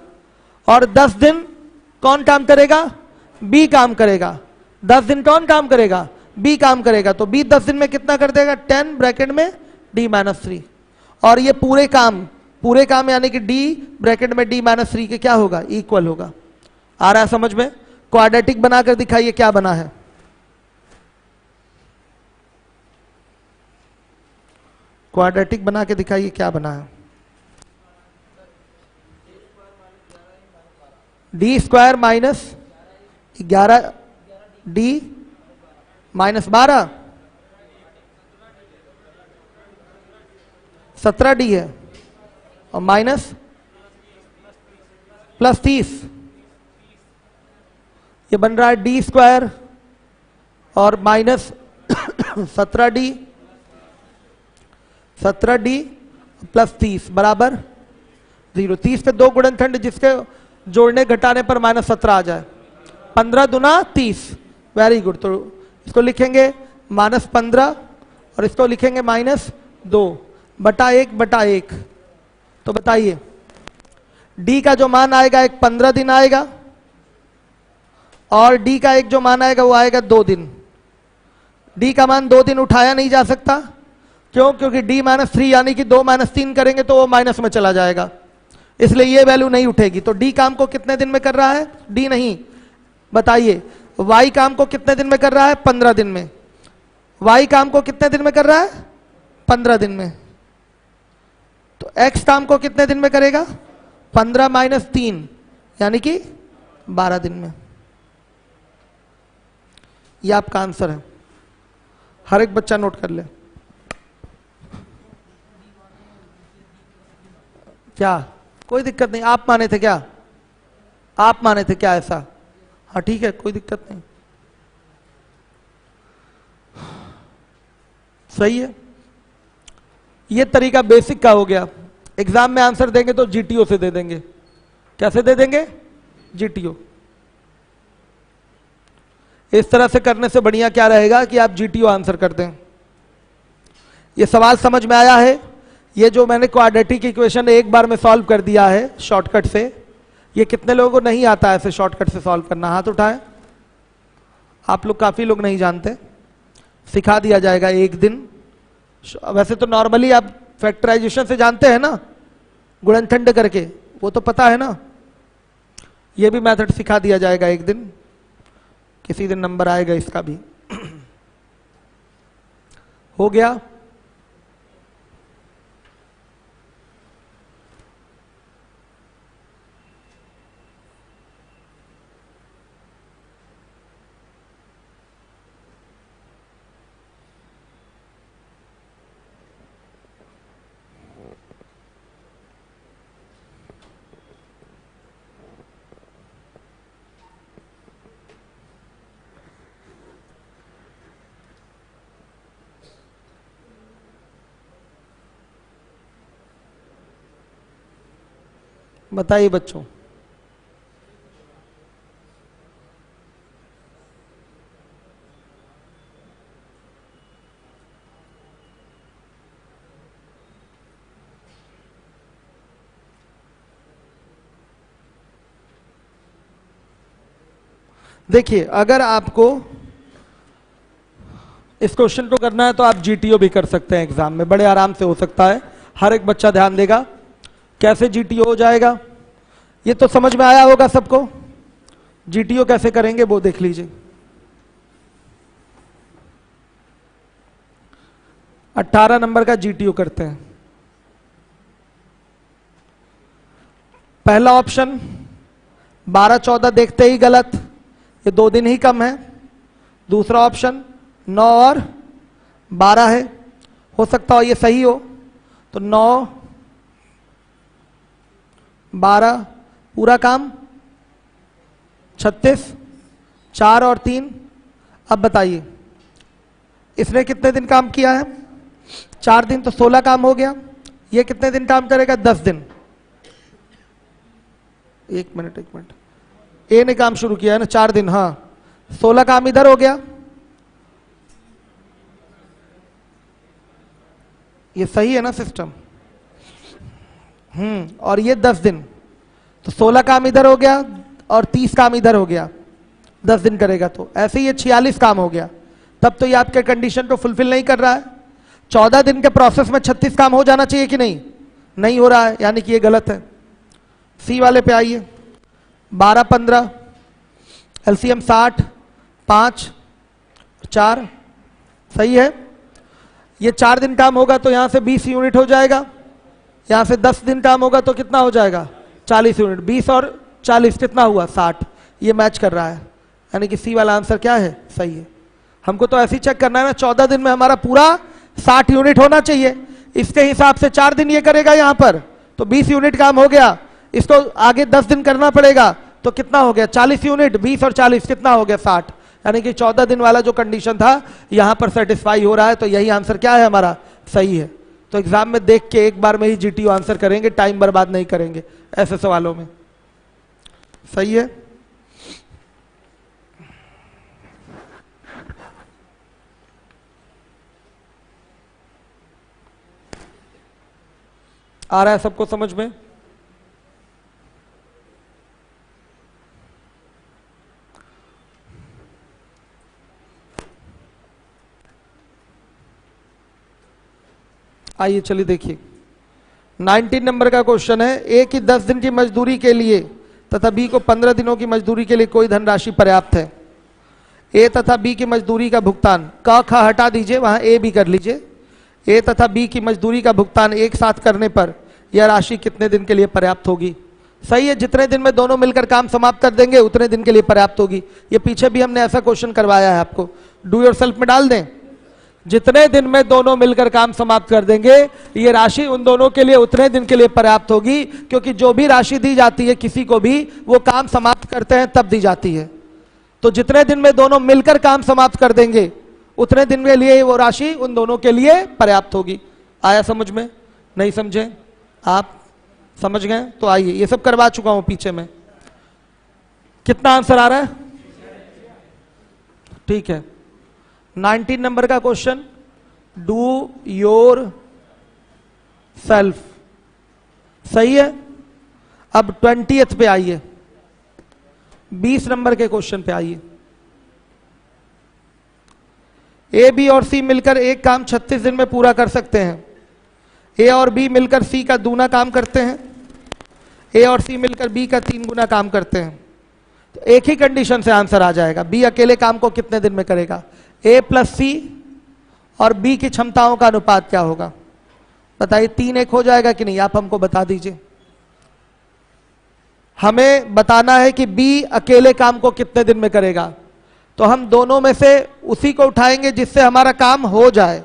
Speaker 1: और 10 दिन कौन काम करेगा? b काम करेगा। 10 दिन कौन काम करेगा? b काम करेगा। तो b 10 दिन में कितना कर देगा? 10 ब्रैकेट में d माइनस 3। और ये पूरे काम यानी कि d ब्रैकेट में d माइनस 3 के क्या होगा? इक्वल होगा। आ रहा है समझ में? क्वाड्रेटिक बनाकर दिखाइए क्या बना है। क्वाड्रेटिक बना के दिखाइए क्या बना है। D square minus 11 D minus 12 17d है, और माइनस प्लस 30, ये बन रहा है डी स्क्वायर और माइनस 17d प्लस 30 बराबर 0। 30 पे 2 गुणनखंड जिसके जोड़ने घटाने पर माइनस 17 आ जाए। 15 दुना 30, वेरी गुड। तो इसको लिखेंगे माइनस 15 और इसको लिखेंगे माइनस 2 बटा 1। तो बताइए d का जो मान आएगा एक 15 दिन आएगा, और d का एक जो मान आएगा वो आएगा 2 दिन। d का मान 2 दिन उठाया नहीं जा सकता। क्यों? क्योंकि d माइनस 3 यानी कि 2 माइनस 3 करेंगे तो वो माइनस में चला जाएगा, इसलिए ये वैल्यू नहीं उठेगी। तो d काम को कितने दिन में कर रहा है? d नहीं, बताइए y काम को कितने दिन में कर रहा है? 15 दिन में। y काम को कितने दिन में कर रहा है? 15 दिन में। तो x काम को कितने दिन में करेगा? 15 माइनस 3 यानी कि 12 दिन में। ये आपका आंसर है। हर एक बच्चा नोट कर ले। क्या कोई दिक्कत नहीं? आप माने थे क्या? आप माने थे क्या ऐसा? हाँ ठीक है, कोई दिक्कत नहीं, सही है। ये तरीका बेसिक का हो गया। एग्जाम में आंसर देंगे तो जीटीओ से दे देंगे। कैसे दे देंगे? जीटीओ। इस तरह से करने से बढ़िया क्या रहेगा कि आप जीटीओ आंसर कर दें। ये सवाल समझ में आया है? ये जो मैंने क्वाड्रेटिक इक्वेशन एक बार में सॉल्व कर दिया है शॉर्टकट से, ये कितने लोगों को नहीं आता है ऐसे शॉर्टकट से सॉल्व करना? हाथ उठाएं। आप लोग, काफी लोग नहीं जानते, सिखा दिया जाएगा एक दिन। वैसे तो नॉर्मली आप फैक्टराइजेशन से जानते हैं ना, गुणनखंड करके, वो तो पता है ना। ये भी मेथड सिखा दिया जाएगा एक दिन, किसी दिन नंबर आएगा इसका भी। हो गया? बताइए बच्चों। देखिए, अगर आपको इस क्वेश्चन को करना है तो आप जीटीओ भी कर सकते हैं, एग्जाम में बड़े आराम से हो सकता है। हर एक बच्चा ध्यान देगा कैसे जीटीओ हो जाएगा। ये तो समझ में आया होगा सबको, जीटीओ कैसे करेंगे वो देख लीजिए। 18 नंबर का जीटीओ करते हैं। पहला ऑप्शन 12-14 देखते ही गलत, ये 2 दिन ही कम है। दूसरा ऑप्शन 9 और 12 है, हो सकता हो ये सही हो। तो 9 12 पूरा काम 36, 4 और 3। अब बताइए इसने कितने दिन काम किया है? 4 दिन, तो 16 काम हो गया। ये कितने दिन काम करेगा? 10 दिन। एक मिनट, ए ने काम शुरू किया है ना 4 दिन, हाँ 16 काम इधर हो गया। ये सही है ना सिस्टम? और ये 10 दिन, तो 16 काम इधर हो गया और 30 काम इधर हो गया, 10 दिन करेगा तो ऐसे ही ये 46 काम हो गया। तब तो ये आपके कंडीशन को फुलफिल नहीं कर रहा है। 14 दिन के प्रोसेस में 36 काम हो जाना चाहिए कि नहीं? नहीं हो रहा है, यानी कि ये गलत है। सी वाले पे आइए। 12, 15, एलसीएम 60, 5, 4, सही है। ये 4 दिन काम होगा तो यहां से 20 यूनिट हो जाएगा। यहां से 10 दिन काम होगा तो कितना हो जाएगा? 40 यूनिट। 20 और 40 कितना हुआ? 60। ये मैच कर रहा है, यानी कि सी वाला आंसर क्या है? सही है। हमको तो ऐसे ही चेक करना है ना, 14 दिन में हमारा पूरा 60 यूनिट होना चाहिए। इसके हिसाब से 4 दिन ये करेगा यहां पर, तो 20 यूनिट काम हो गया। इसको आगे 10 दिन करना पड़ेगा, तो कितना हो गया? 40 यूनिट। 20 और 40 कितना हो गया? 60। यानी कि 14 दिन वाला जो कंडीशन था यहां पर सेटिस्फाई हो रहा है, तो यही आंसर क्या है हमारा? सही है। तो एग्जाम में देख के एक बार में ही जीटीओ आंसर करेंगे, टाइम बर्बाद नहीं करेंगे ऐसे सवालों में। सही है। आ रहा है सबको समझ में? आइए चलिए देखिए 19 नंबर का क्वेश्चन है। ए की 10 दिन की मजदूरी के लिए तथा बी को 15 दिनों की मजदूरी के लिए कोई धनराशि पर्याप्त है। ए तथा बी की मजदूरी का भुगतान, क ख हटा दीजिए, वहां ए भी कर लीजिए। ए तथा बी की मजदूरी का भुगतान एक साथ करने पर यह राशि कितने दिन के लिए पर्याप्त होगी? सही है, जितने दिन में दोनों मिलकर काम समाप्त कर देंगे उतने दिन के लिए पर्याप्त होगी। ये पीछे भी हमने ऐसा क्वेश्चन करवाया है आपको, डू योरसेल्फ में डाल दें। जितने दिन में दोनों मिलकर काम समाप्त कर देंगे ये राशि उन दोनों के लिए उतने दिन के लिए पर्याप्त होगी, क्योंकि जो भी राशि दी जाती है किसी को भी वो काम समाप्त करते हैं तब दी जाती है। तो जितने दिन में दोनों मिलकर काम समाप्त कर देंगे उतने दिन के लिए वो राशि उन दोनों के लिए पर्याप्त होगी। आया समझ में? नहीं समझे? आप समझ गए? तो आइए, ये सब करवा चुका हूं पीछे में। कितना आंसर आ रहा है? ठीक है। 19 नंबर का क्वेश्चन, डू योर सेल्फ, सही है। अब 20th पे आइए, 20 नंबर के क्वेश्चन पे आइए। ए, बी और सी मिलकर एक काम 36 दिन में पूरा कर सकते हैं। ए और बी मिलकर सी का दूना काम करते हैं। ए और सी मिलकर बी का 3 गुना काम करते हैं। तो एक ही कंडीशन से आंसर आ जाएगा। बी अकेले काम को कितने दिन में करेगा? ए प्लस सी और बी की क्षमताओं का अनुपात क्या होगा? बताइए, 3-1 हो जाएगा कि नहीं? आप हमको बता दीजिए। हमें बताना है कि बी अकेले काम को कितने दिन में करेगा, तो हम दोनों में से उसी को उठाएंगे जिससे हमारा काम हो जाए।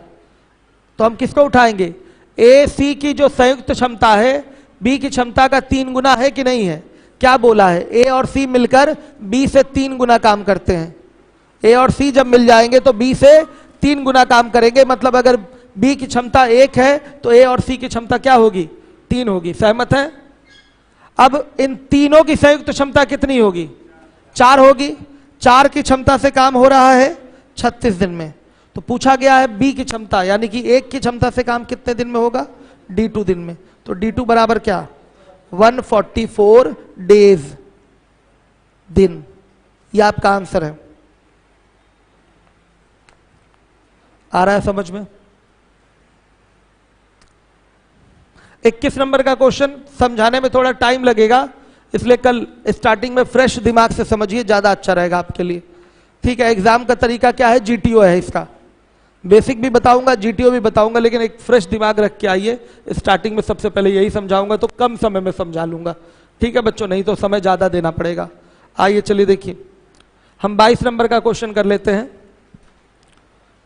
Speaker 1: तो हम किसको उठाएंगे? ए सी की जो संयुक्त क्षमता है बी की क्षमता का 3 गुना है कि नहीं है? क्या बोला है? ए और सी मिलकर बी से 3 गुना काम करते हैं। ए और सी जब मिल जाएंगे तो बी से 3 गुना काम करेंगे। मतलब अगर बी की क्षमता 1 है तो ए और सी की क्षमता क्या होगी? 3 होगी। सहमत है? अब इन तीनों की संयुक्त क्षमता कितनी होगी? 4 होगी। 4 की क्षमता से काम हो रहा है 36 दिन में। तो पूछा गया है बी की क्षमता, यानी कि 1 की क्षमता से काम कितने दिन में होगा? D2 दिन में। तो D2 बराबर क्या? 144 डेज, दिन। यह आपका आंसर है। आ रहा है समझ में? 21 नंबर का क्वेश्चन समझाने में थोड़ा टाइम लगेगा, इसलिए कल स्टार्टिंग में फ्रेश दिमाग से समझिए, ज्यादा अच्छा रहेगा आपके लिए। ठीक है। एग्जाम का तरीका क्या है? जीटीओ है इसका। बेसिक भी बताऊंगा, जीटीओ भी बताऊंगा, लेकिन एक फ्रेश दिमाग रख के आइए। स्टार्टिंग में सबसे पहले यही समझाऊंगा, तो कम समय में समझा लूंगा। ठीक है बच्चों, नहीं तो समय ज्यादा देना पड़ेगा। आइए चलिए देखिए, हम 22 नंबर का क्वेश्चन कर लेते हैं।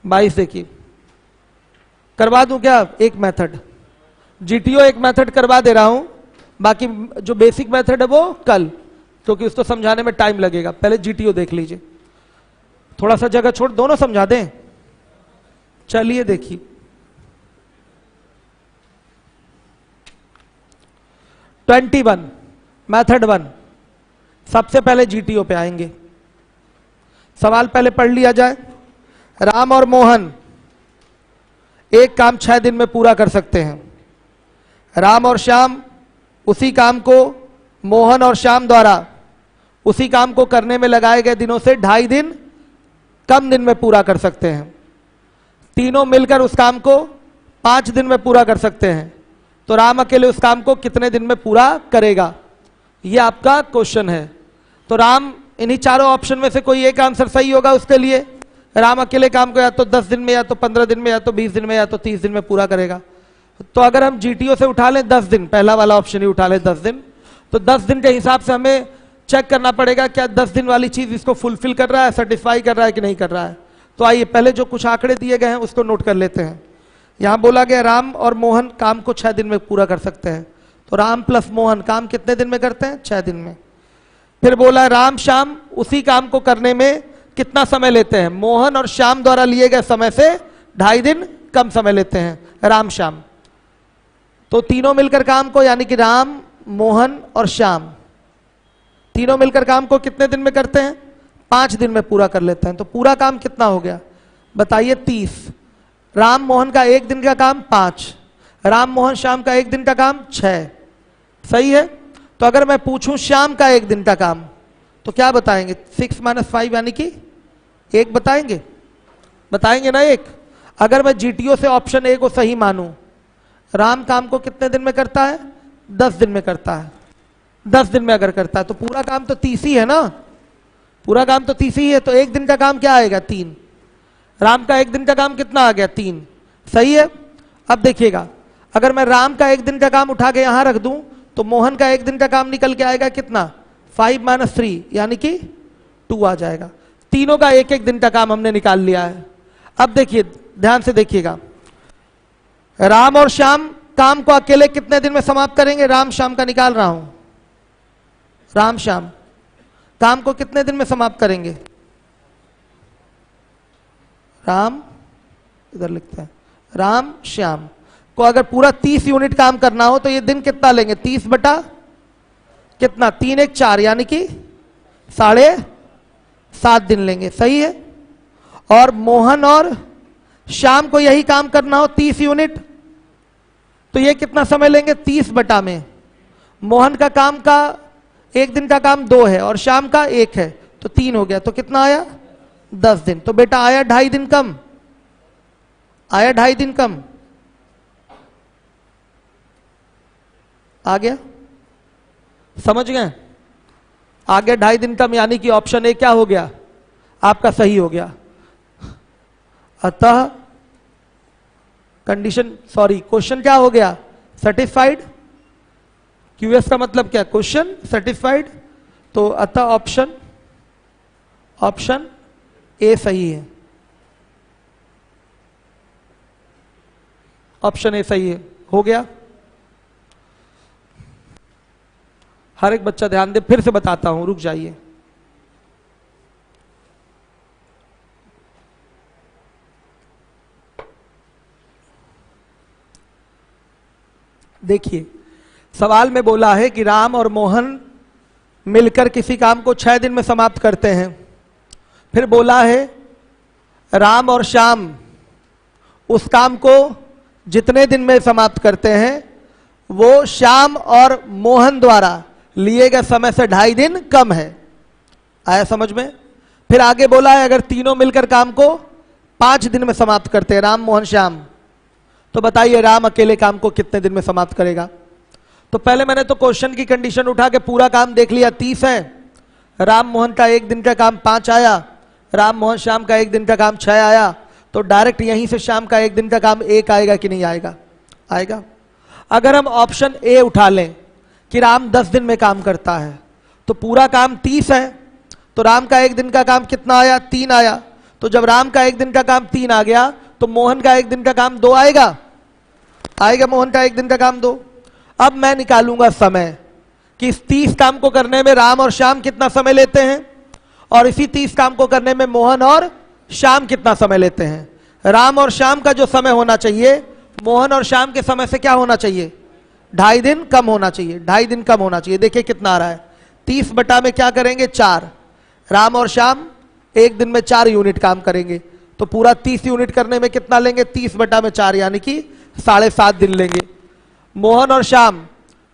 Speaker 1: 22 देखिए, करवा दूं क्या? एक मेथड, जीटीओ एक मेथड करवा दे रहा हूं, बाकी जो बेसिक मेथड है वो कल, क्योंकि उसको समझाने में टाइम लगेगा। पहले जीटीओ देख लीजिए, थोड़ा सा जगह छोड़, दोनों समझा दें। चलिए देखिए, ट्वेंटी वन मेथड 1, सबसे पहले जीटीओ पे आएंगे। सवाल पहले पढ़ लिया जाए। राम और मोहन एक काम 6 दिन में पूरा कर सकते हैं। राम और श्याम उसी काम को मोहन और श्याम द्वारा उसी काम को करने में लगाए गए दिनों से 2.5 दिन कम दिन में पूरा कर सकते हैं। तीनों मिलकर उस काम को 5 दिन में पूरा कर सकते हैं। तो राम अकेले उस काम को कितने दिन में पूरा करेगा, यह आपका क्वेश्चन है। तो राम, इन्हीं चारों ऑप्शन में से कोई एक आंसर सही होगा उसके लिए। राम अकेले काम को या तो 10 दिन में, या तो 15 दिन में, या तो 20 दिन में, या तो 30 दिन में पूरा करेगा। तो अगर हम जीटीओ से उठा लें 10 दिन, पहला वाला ऑप्शन ही उठा लें 10 दिन, तो 10 दिन के हिसाब से हमें चेक करना पड़ेगा क्या 10 दिन वाली चीज इसको फुलफिल कर रहा है, सेटिस्फाई कर रहा है कि नहीं कर रहा है। तो आइए पहले जो कुछ आंकड़े दिए गए हैं उसको नोट कर लेते हैं। यहां बोला गया राम और मोहन काम को 6 दिन में पूरा कर सकते हैं। तो राम प्लस मोहन काम कितने दिन में करते हैं, 6 दिन में। फिर बोला राम श्याम उसी काम को करने में कितना समय लेते हैं, मोहन और श्याम द्वारा लिए गए समय से 2.5 दिन कम समय लेते हैं राम श्याम। तो तीनों मिलकर काम को, यानी कि राम मोहन और श्याम तीनों मिलकर काम को कितने दिन में करते हैं, 5 दिन में पूरा कर लेते हैं। तो पूरा काम कितना हो गया बताइए, 30। राम मोहन का 1 दिन का काम 5, राम मोहन श्याम का 1 दिन का काम 6, सही है। तो अगर मैं पूछूं श्याम का 1 दिन का काम तो क्या बताएंगे, 6 - 5 यानी कि 1 बताएंगे, बताएंगे ना 1। अगर मैं जीटीओ से ऑप्शन ए को सही मानूं, राम काम को कितने दिन में करता है, 10 दिन में करता है। 10 दिन में अगर करता है तो पूरा काम तो 30 ही है ना, पूरा काम तो 30 ही है। तो 1 दिन का काम क्या आएगा, 3। राम का 1 दिन का काम कितना आ गया, 3, सही है। अब देखिएगा, अगर मैं राम का 1 दिन का काम उठा के यहां रख दूं तो मोहन का 1 दिन का काम निकल के आएगा कितना, 5 - 3 यानी कि 2 आ जाएगा। तीनों का 1-1 दिन का काम हमने निकाल लिया है। अब देखिए, ध्यान से देखिएगा, राम और श्याम काम को अकेले कितने दिन में समाप्त करेंगे, राम श्याम का निकाल रहा हूं। राम श्याम काम को कितने दिन में समाप्त करेंगे, राम, इधर लिखते हैं, राम श्याम को अगर पूरा 30 यूनिट काम करना हो तो ये दिन कितना लेंगे, 30 बटा कितना, 3 1 4 यानी कि 7.5 दिन लेंगे, सही है। और मोहन और श्याम को यही काम करना हो 30 यूनिट तो ये कितना समय लेंगे, 30 बटा में मोहन का काम का 1 दिन का काम 2 है और श्याम का 1 है तो 3 हो गया। तो कितना आया, 10 दिन। तो बेटा आया 2.5 दिन कम, आया 2.5 दिन कम, आ गया, समझ गए, आ गया 2.5 दिन कम, यानी कि ऑप्शन ए क्या हो गया आपका, सही हो गया। अतः कंडीशन, सॉरी, क्वेश्चन क्या हो गया, सेटिस्फाइड। क्यूएस का मतलब क्या, क्वेश्चन सेटिस्फाइड। तो अतः ऑप्शन ए सही है, ऑप्शन ए सही है, हो गया। हर एक बच्चा ध्यान दे, फिर से बताता हूं, रुक जाइए। देखिए, सवाल में बोला है कि राम और मोहन मिलकर किसी काम को 6 दिन में समाप्त करते हैं। फिर बोला है राम और श्याम उस काम को जितने दिन में समाप्त करते हैं वो श्याम और मोहन द्वारा लिए गए समय से 2.5 दिन कम है। आया समझ में। फिर आगे बोला है अगर तीनों मिलकर काम को 5 दिन में समाप्त करते हैं, राम मोहन श्याम, तो बताइए राम अकेले काम को कितने दिन में समाप्त करेगा। तो पहले मैंने तो क्वेश्चन की कंडीशन उठा के पूरा काम देख लिया, 30 है, राम मोहन का 1 दिन का काम 5 आया, राम मोहन श्याम का 1 दिन का काम 6 आया, तो डायरेक्ट यहीं से श्याम का 1 दिन का काम 1 आएगा कि नहीं आएगा, आएगा। अगर हम ऑप्शन ए उठा लें कि राम 10 दिन में काम करता है तो पूरा काम 30 है, तो राम का 1 दिन का काम कितना आया, 3 आया। तो जब राम का 1 दिन का काम 3 आ गया तो मोहन का 1 दिन का काम 2 आएगा, आएगा मोहन का 1 दिन का काम 2। अब मैं निकालूंगा समय कि इस 30 काम को करने में राम और श्याम कितना समय लेते हैं और इसी 30 काम को करने में मोहन और श्याम कितना समय लेते हैं। राम और श्याम का जो समय होना चाहिए मोहन और श्याम के समय से क्या होना चाहिए, 2.5 दिन कम होना चाहिए, 2.5 दिन कम होना चाहिए। देखिए कितना आ रहा है, 30 बटा में क्या करेंगे 4, राम और श्याम एक दिन में 4 यूनिट काम करेंगे, तो पूरा 30 यूनिट करने में कितना लेंगे, 30 बटा में 4 यानी कि 7.5 दिन लेंगे। मोहन और श्याम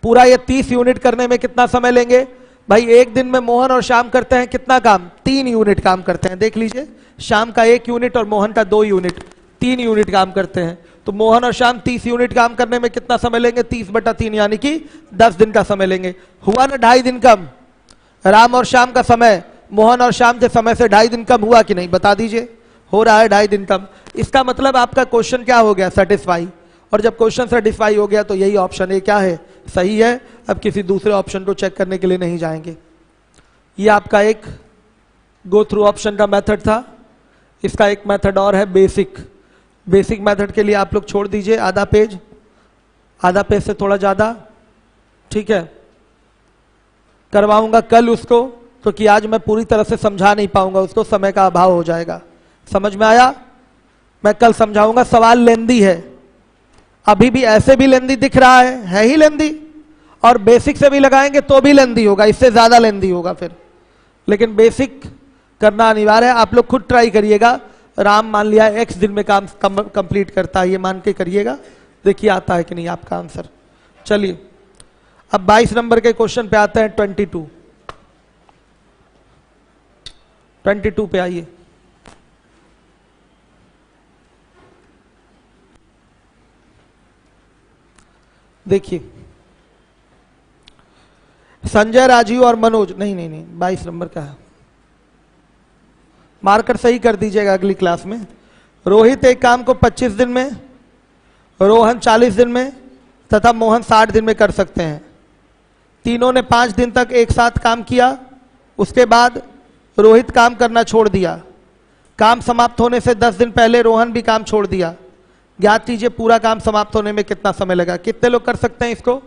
Speaker 1: पूरा ये 30 यूनिट करने में कितना समय लेंगे भाई, एक दिन में मोहन और श्याम करते हैं कितना काम, 3 यूनिट काम करते हैं। देख लीजिए श्याम का 1 यूनिट और मोहन का 2 यूनिट, 3 यूनिट काम करते हैं। तो मोहन और श्याम 30 यूनिट काम करने में कितना समय लेंगे, 30 बटा 3 यानी कि 10 दिन का समय लेंगे। हुआ ना 2.5 दिन कम, राम और श्याम का समय मोहन और श्याम के समय से 2.5 दिन कम हुआ कि नहीं, बता दीजिए। हो रहा है 2.5 दिन कम। इसका मतलब आपका क्वेश्चन क्या हो गया, सेटिस्फाई। और जब क्वेश्चन सेटिस्फाई हो गया तो यही ऑप्शन ए क्या है, सही है। अब किसी दूसरे ऑप्शन को चेक करने के लिए नहीं जाएंगे। ये आपका एक गो थ्रू ऑप्शन का मेथड था। इसका एक मेथड और है बेसिक। बेसिक मेथड के लिए आप लोग छोड़ दीजिए आधा पेज से थोड़ा ज़्यादा, ठीक है। करवाऊंगा कल उसको, क्योंकि आज मैं पूरी तरह से समझा नहीं पाऊंगा उसको, समय का अभाव हो जाएगा। समझ में आया, मैं कल समझाऊंगा। सवाल लेंदी है, अभी भी ऐसे भी लेंदी दिख रहा है ही लेंदी, और बेसिक से भी लगाएंगे तो भी लेंदी होगा, इससे ज्यादा लेंदी होगा फिर। लेकिन बेसिक करना अनिवार्य है। आप लोग खुद ट्राई करिएगा। राम मान लिया x दिन में काम कंप्लीट करता है, ये मान के करिएगा, देखिए आता है कि नहीं आपका आंसर। चलिए अब 22 नंबर के क्वेश्चन पे आते हैं। 22 पे आइए। देखिए संजय, राजीव और मनोज, नहीं 22 नंबर का है, मार्कर सही कर दीजिएगा अगली क्लास में। रोहित एक काम को 25 दिन में, रोहन 40 दिन में तथा मोहन 60 दिन में कर सकते हैं। तीनों ने 5 दिन तक एक साथ काम किया, उसके बाद रोहित काम करना छोड़ दिया। काम समाप्त होने से 10 दिन पहले रोहन भी काम छोड़ दिया। ज्ञात कीजिए पूरा काम समाप्त होने में कितना समय लगा। कितने लोग कर सकते हैं इसको,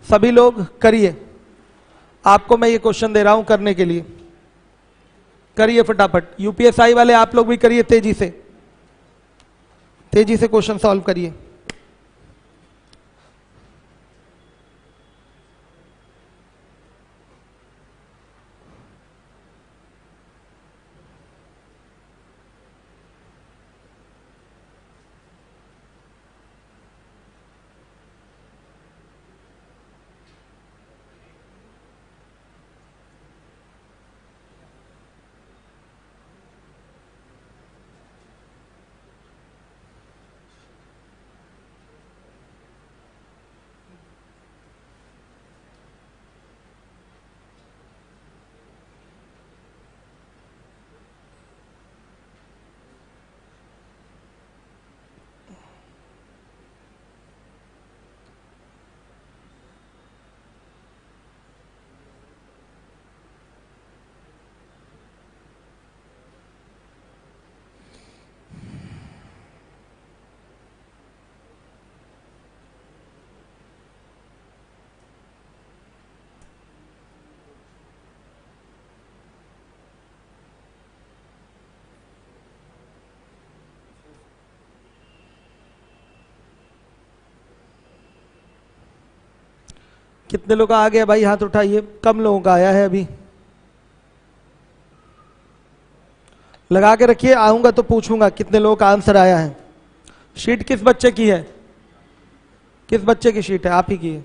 Speaker 1: सभी लोग करिए। आपको मैं ये क्वेश्चन दे रहा हूं करने के लिए, करिए फटाफट। यूपीएसआई वाले आप लोग भी करिए, तेजी से क्वेश्चन सॉल्व करिए। कितने लोग आ गए भाई, हाथ उठाइए। कम लोगों का आया है अभी, लगा के रखिए, आऊंगा तो पूछूंगा कितने लोगों का आंसर आया है। शीट किस बच्चे की है, किस बच्चे की शीट है, आप ही की है।